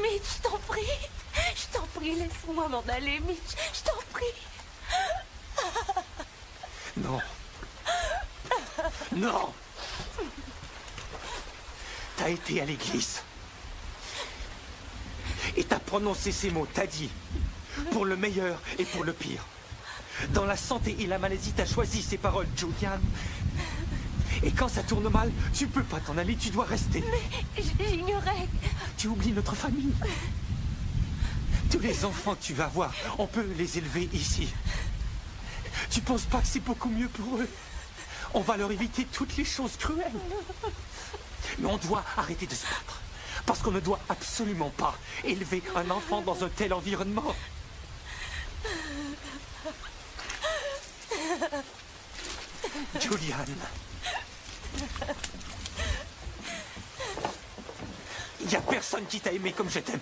Mitch, je t'en prie, laisse-moi m'en aller, Mitch, je t'en prie. Non. Non. T'as été à l'église. Et t'as prononcé ces mots, t'as dit, pour le meilleur et pour le pire. Dans la santé et la maladie, t'as choisi ces paroles, Julian. Et quand ça tourne mal, tu peux pas t'en aller, tu dois rester. Mais j'ignorais. Tu oublies notre famille. Tous les enfants que tu vas avoir, on peut les élever ici. Tu penses pas que c'est beaucoup mieux pour eux? On va leur éviter toutes les choses cruelles. Mais on doit arrêter de se battre. Parce qu'on ne doit absolument pas élever un enfant dans un tel environnement. Julian. Il n'y a personne qui t'a aimé comme je t'aime.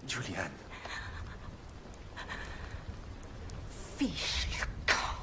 Julian. Fiche le camp.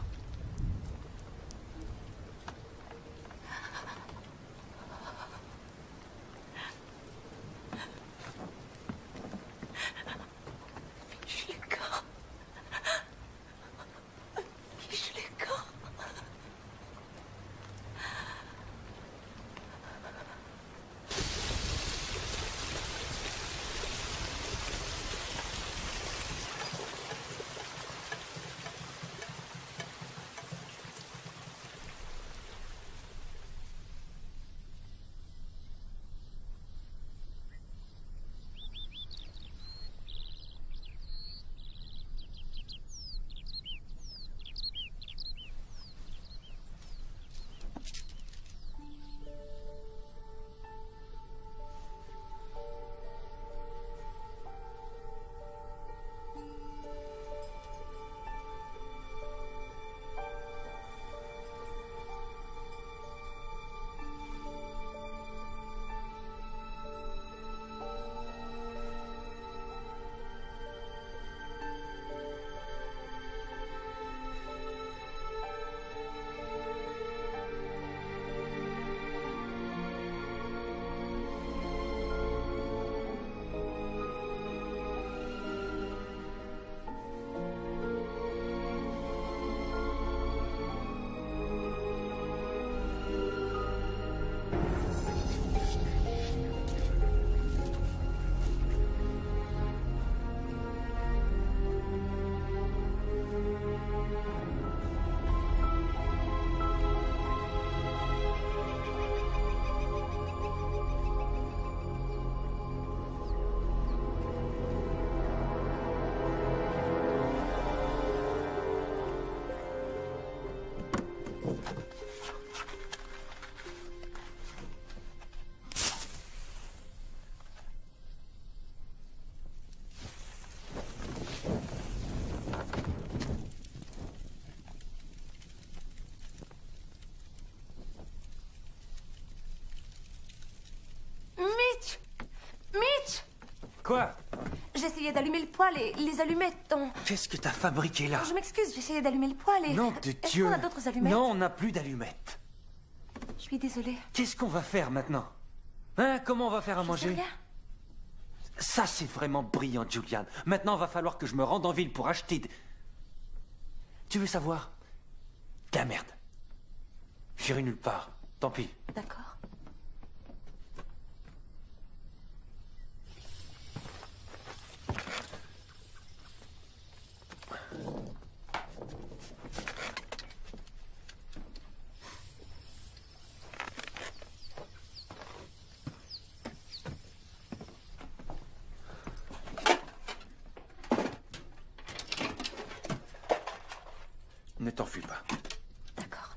Quoi? J'essayais d'allumer le poêle et les allumettes ont... Qu'est-ce que t'as fabriqué là? Je m'excuse, j'essayais d'allumer le poêle et... Nom de Est-ce Dieu! qu'on a d'autres allumettes? Non, on n'a plus d'allumettes. Je suis désolée. Qu'est-ce qu'on va faire maintenant? Hein? Comment on va faire à Je sais manger? rien. Ça, c'est vraiment brillant, Julian. Maintenant, va falloir que je me rende en ville pour acheter... Tu veux savoir? De la merde. J'irai nulle part. Tant pis. D'accord. Ne t'enfuis pas. D'accord.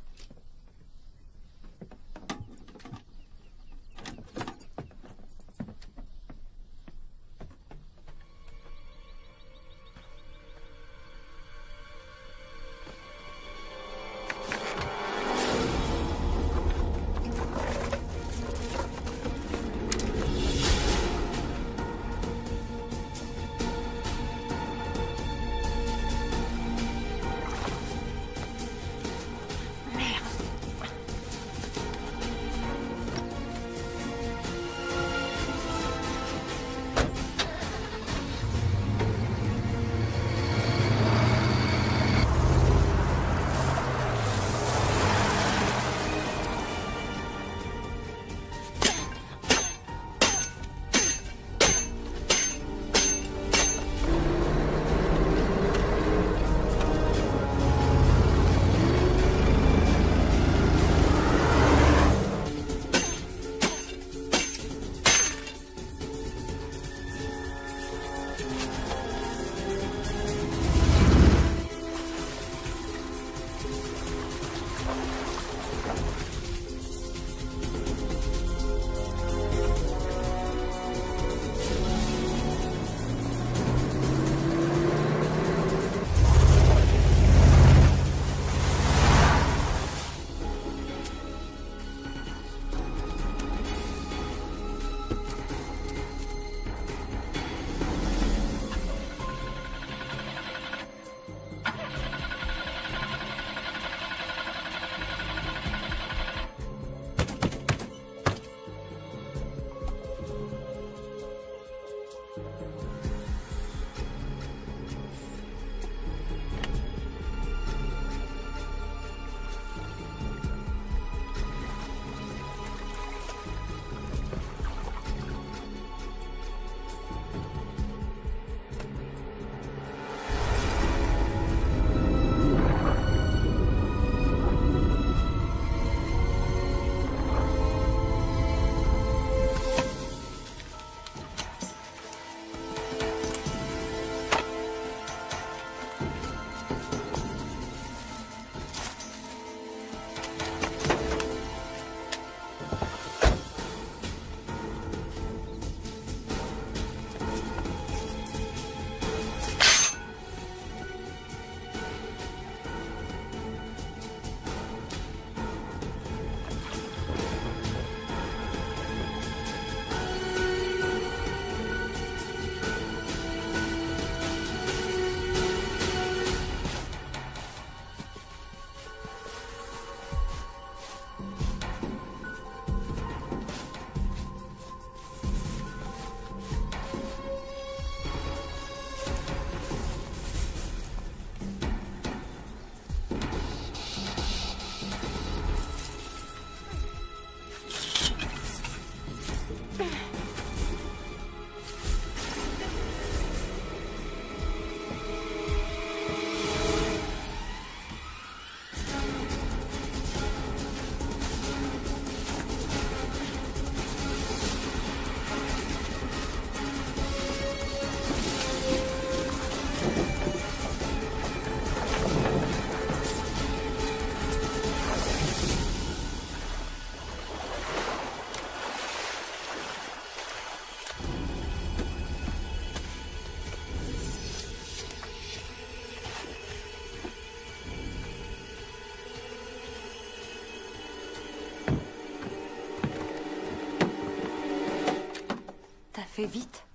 Fais vite.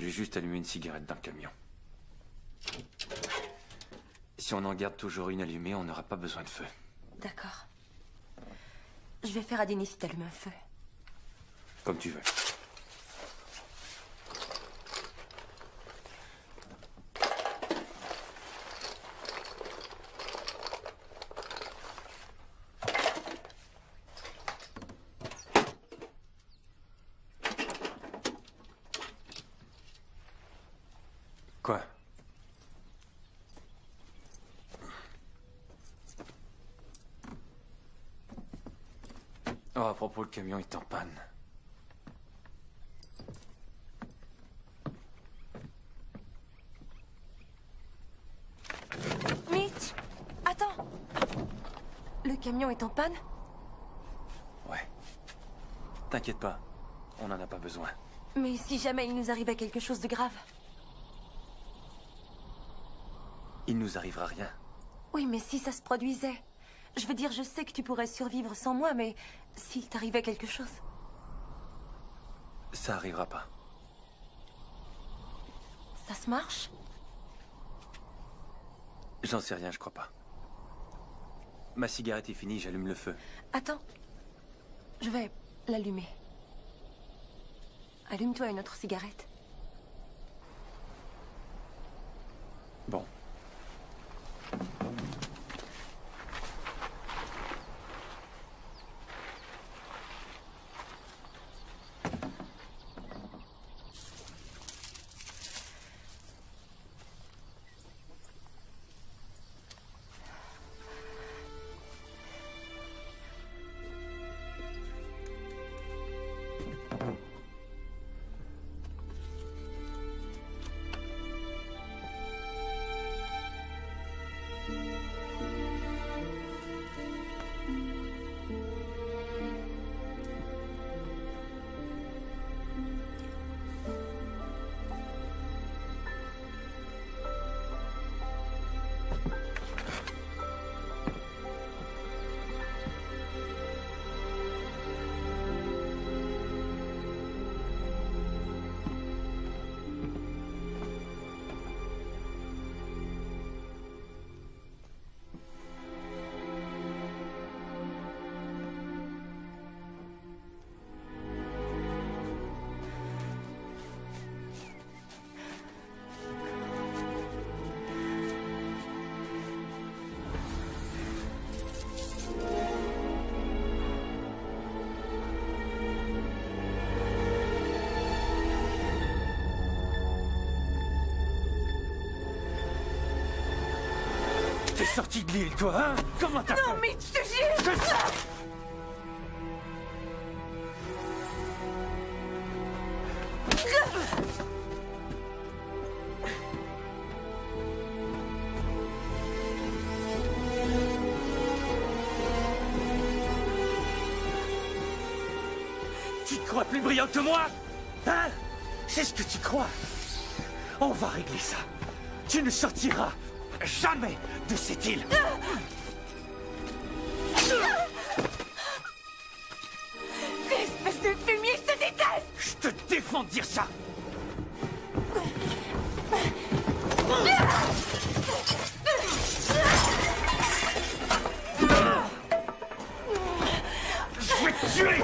vais juste allumer une cigarette dans le camion. Si on en garde toujours une allumée, on n'aura pas besoin de feu. D'accord. Je vais faire à dîner si t'allumes un feu. Comme tu veux. Quoi? Oh, à propos, le camion est en panne. Mitch, attends. Le camion est en panne? Ouais. T'inquiète pas, on n'en a pas besoin. Mais si jamais il nous arrivait quelque chose de grave? Il nous arrivera rien. Oui, mais si ça se produisait. Je veux dire, je sais que tu pourrais survivre sans moi, mais s'il t'arrivait quelque chose... Ça arrivera pas. Ça se marche? J'en sais rien, je crois pas. Ma cigarette est finie, j'allume le feu. Attends. Je vais l'allumer. Allume-toi une autre cigarette. Bon. T'es sorti de l'île, toi, hein? Comment t'as fait? Non, mais je te jure! C'est ça! Tu te crois plus brillant que moi? Hein? C'est ce que tu crois? On va régler ça. Tu ne sortiras jamais de cette île. Espèce de fumier, je te déteste! Je te défends de dire ça. Je vais te tuer.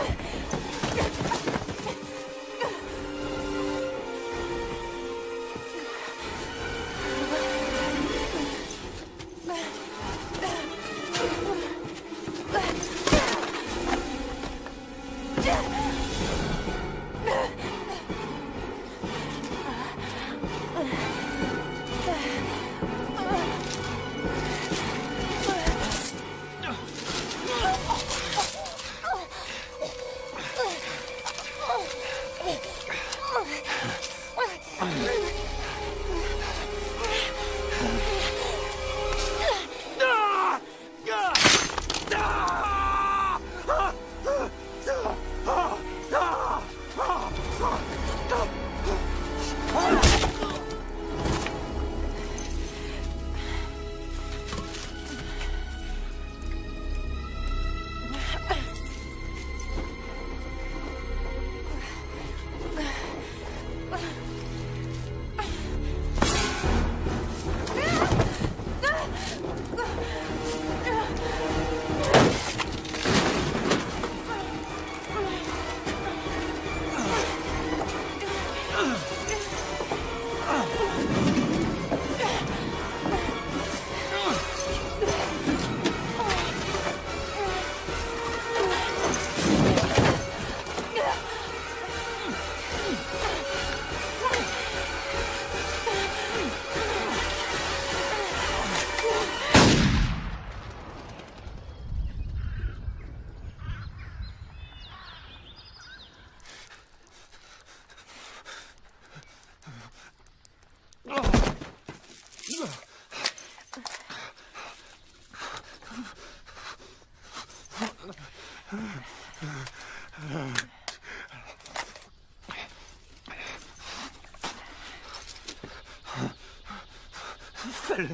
Fais-le.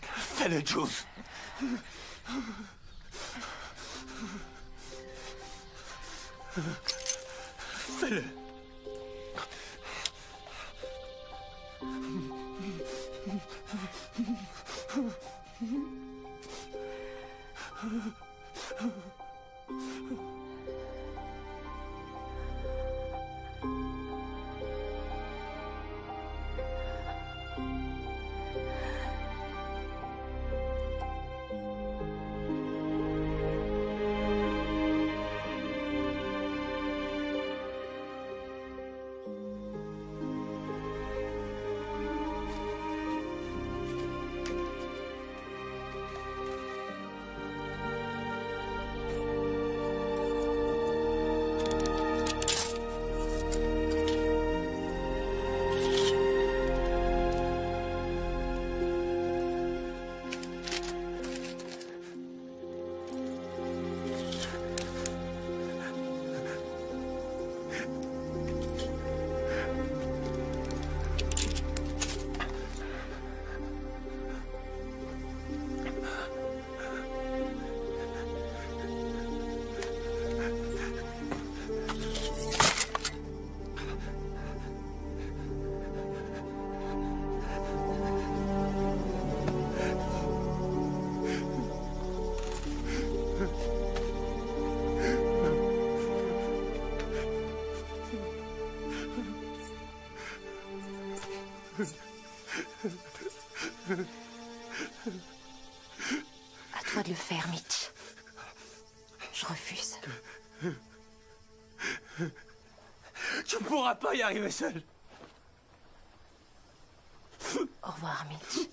Fais-le, Jules. Fais-le. À toi de le faire, Mitch. Je refuse. Tu ne pourras pas y arriver seul. Au revoir, Mitch.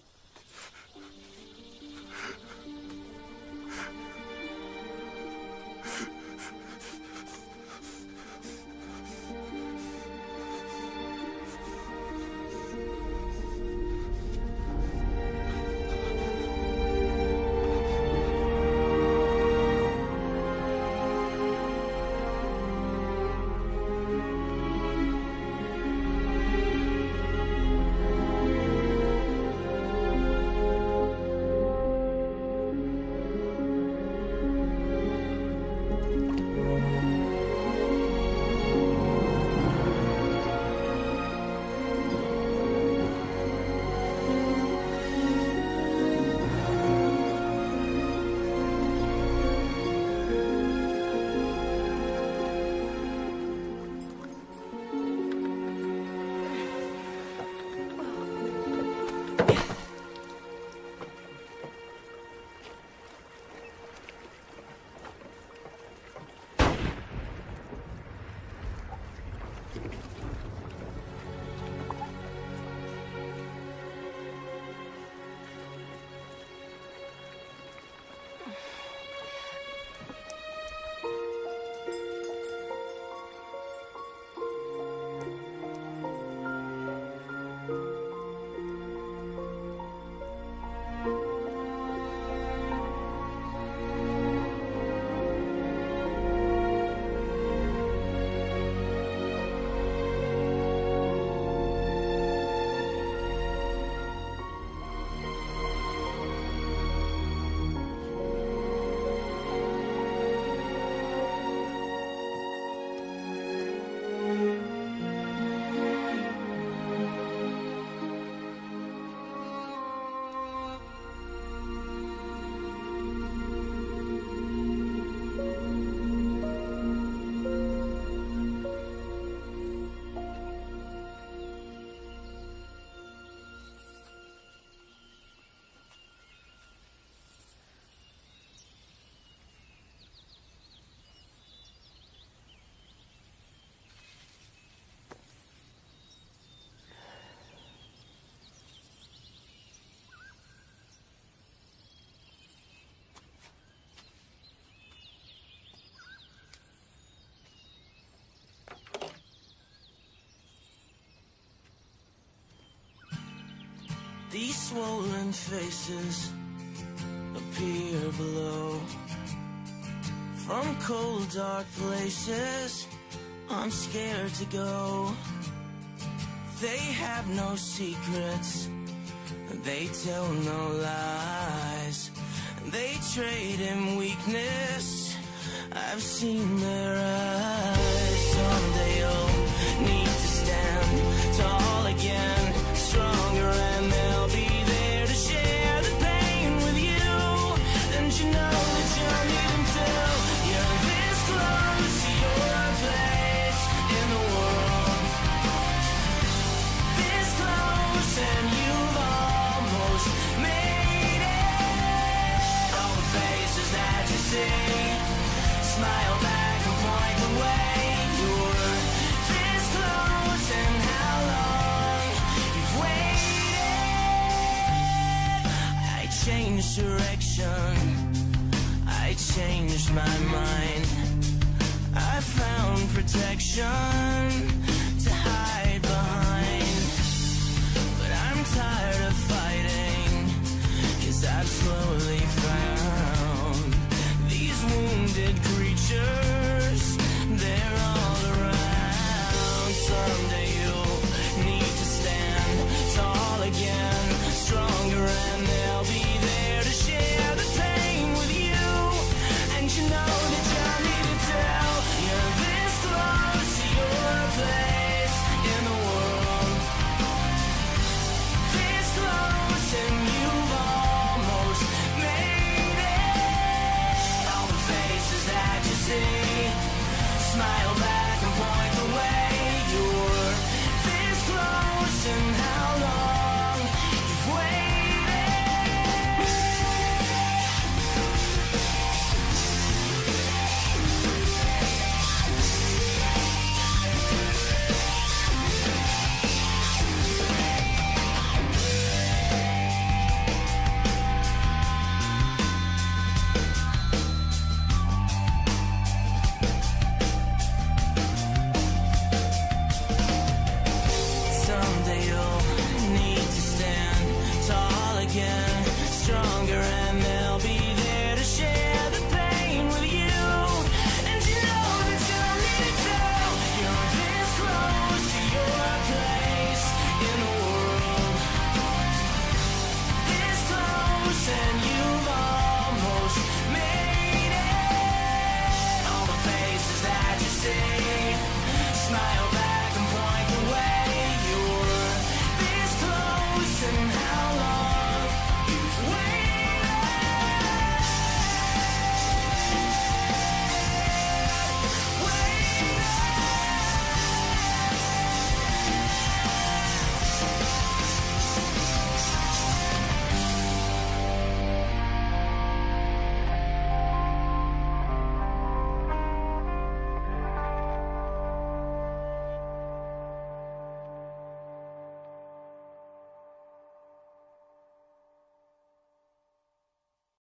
These swollen faces appear below. From cold, dark places, I'm scared to go. They have no secrets, they tell no lies. They trade in weakness, I've seen their eyes. Someday you'll need to stand tall again, stronger, and they'll be there to share the pain with you. Then you know that you'll need them too. You're this close to your place in the world, this close, and you've almost made it. All the faces that you see smile back and point the way. You're this close, and how long you've waited. I changed direction, I changed my mind, I found protection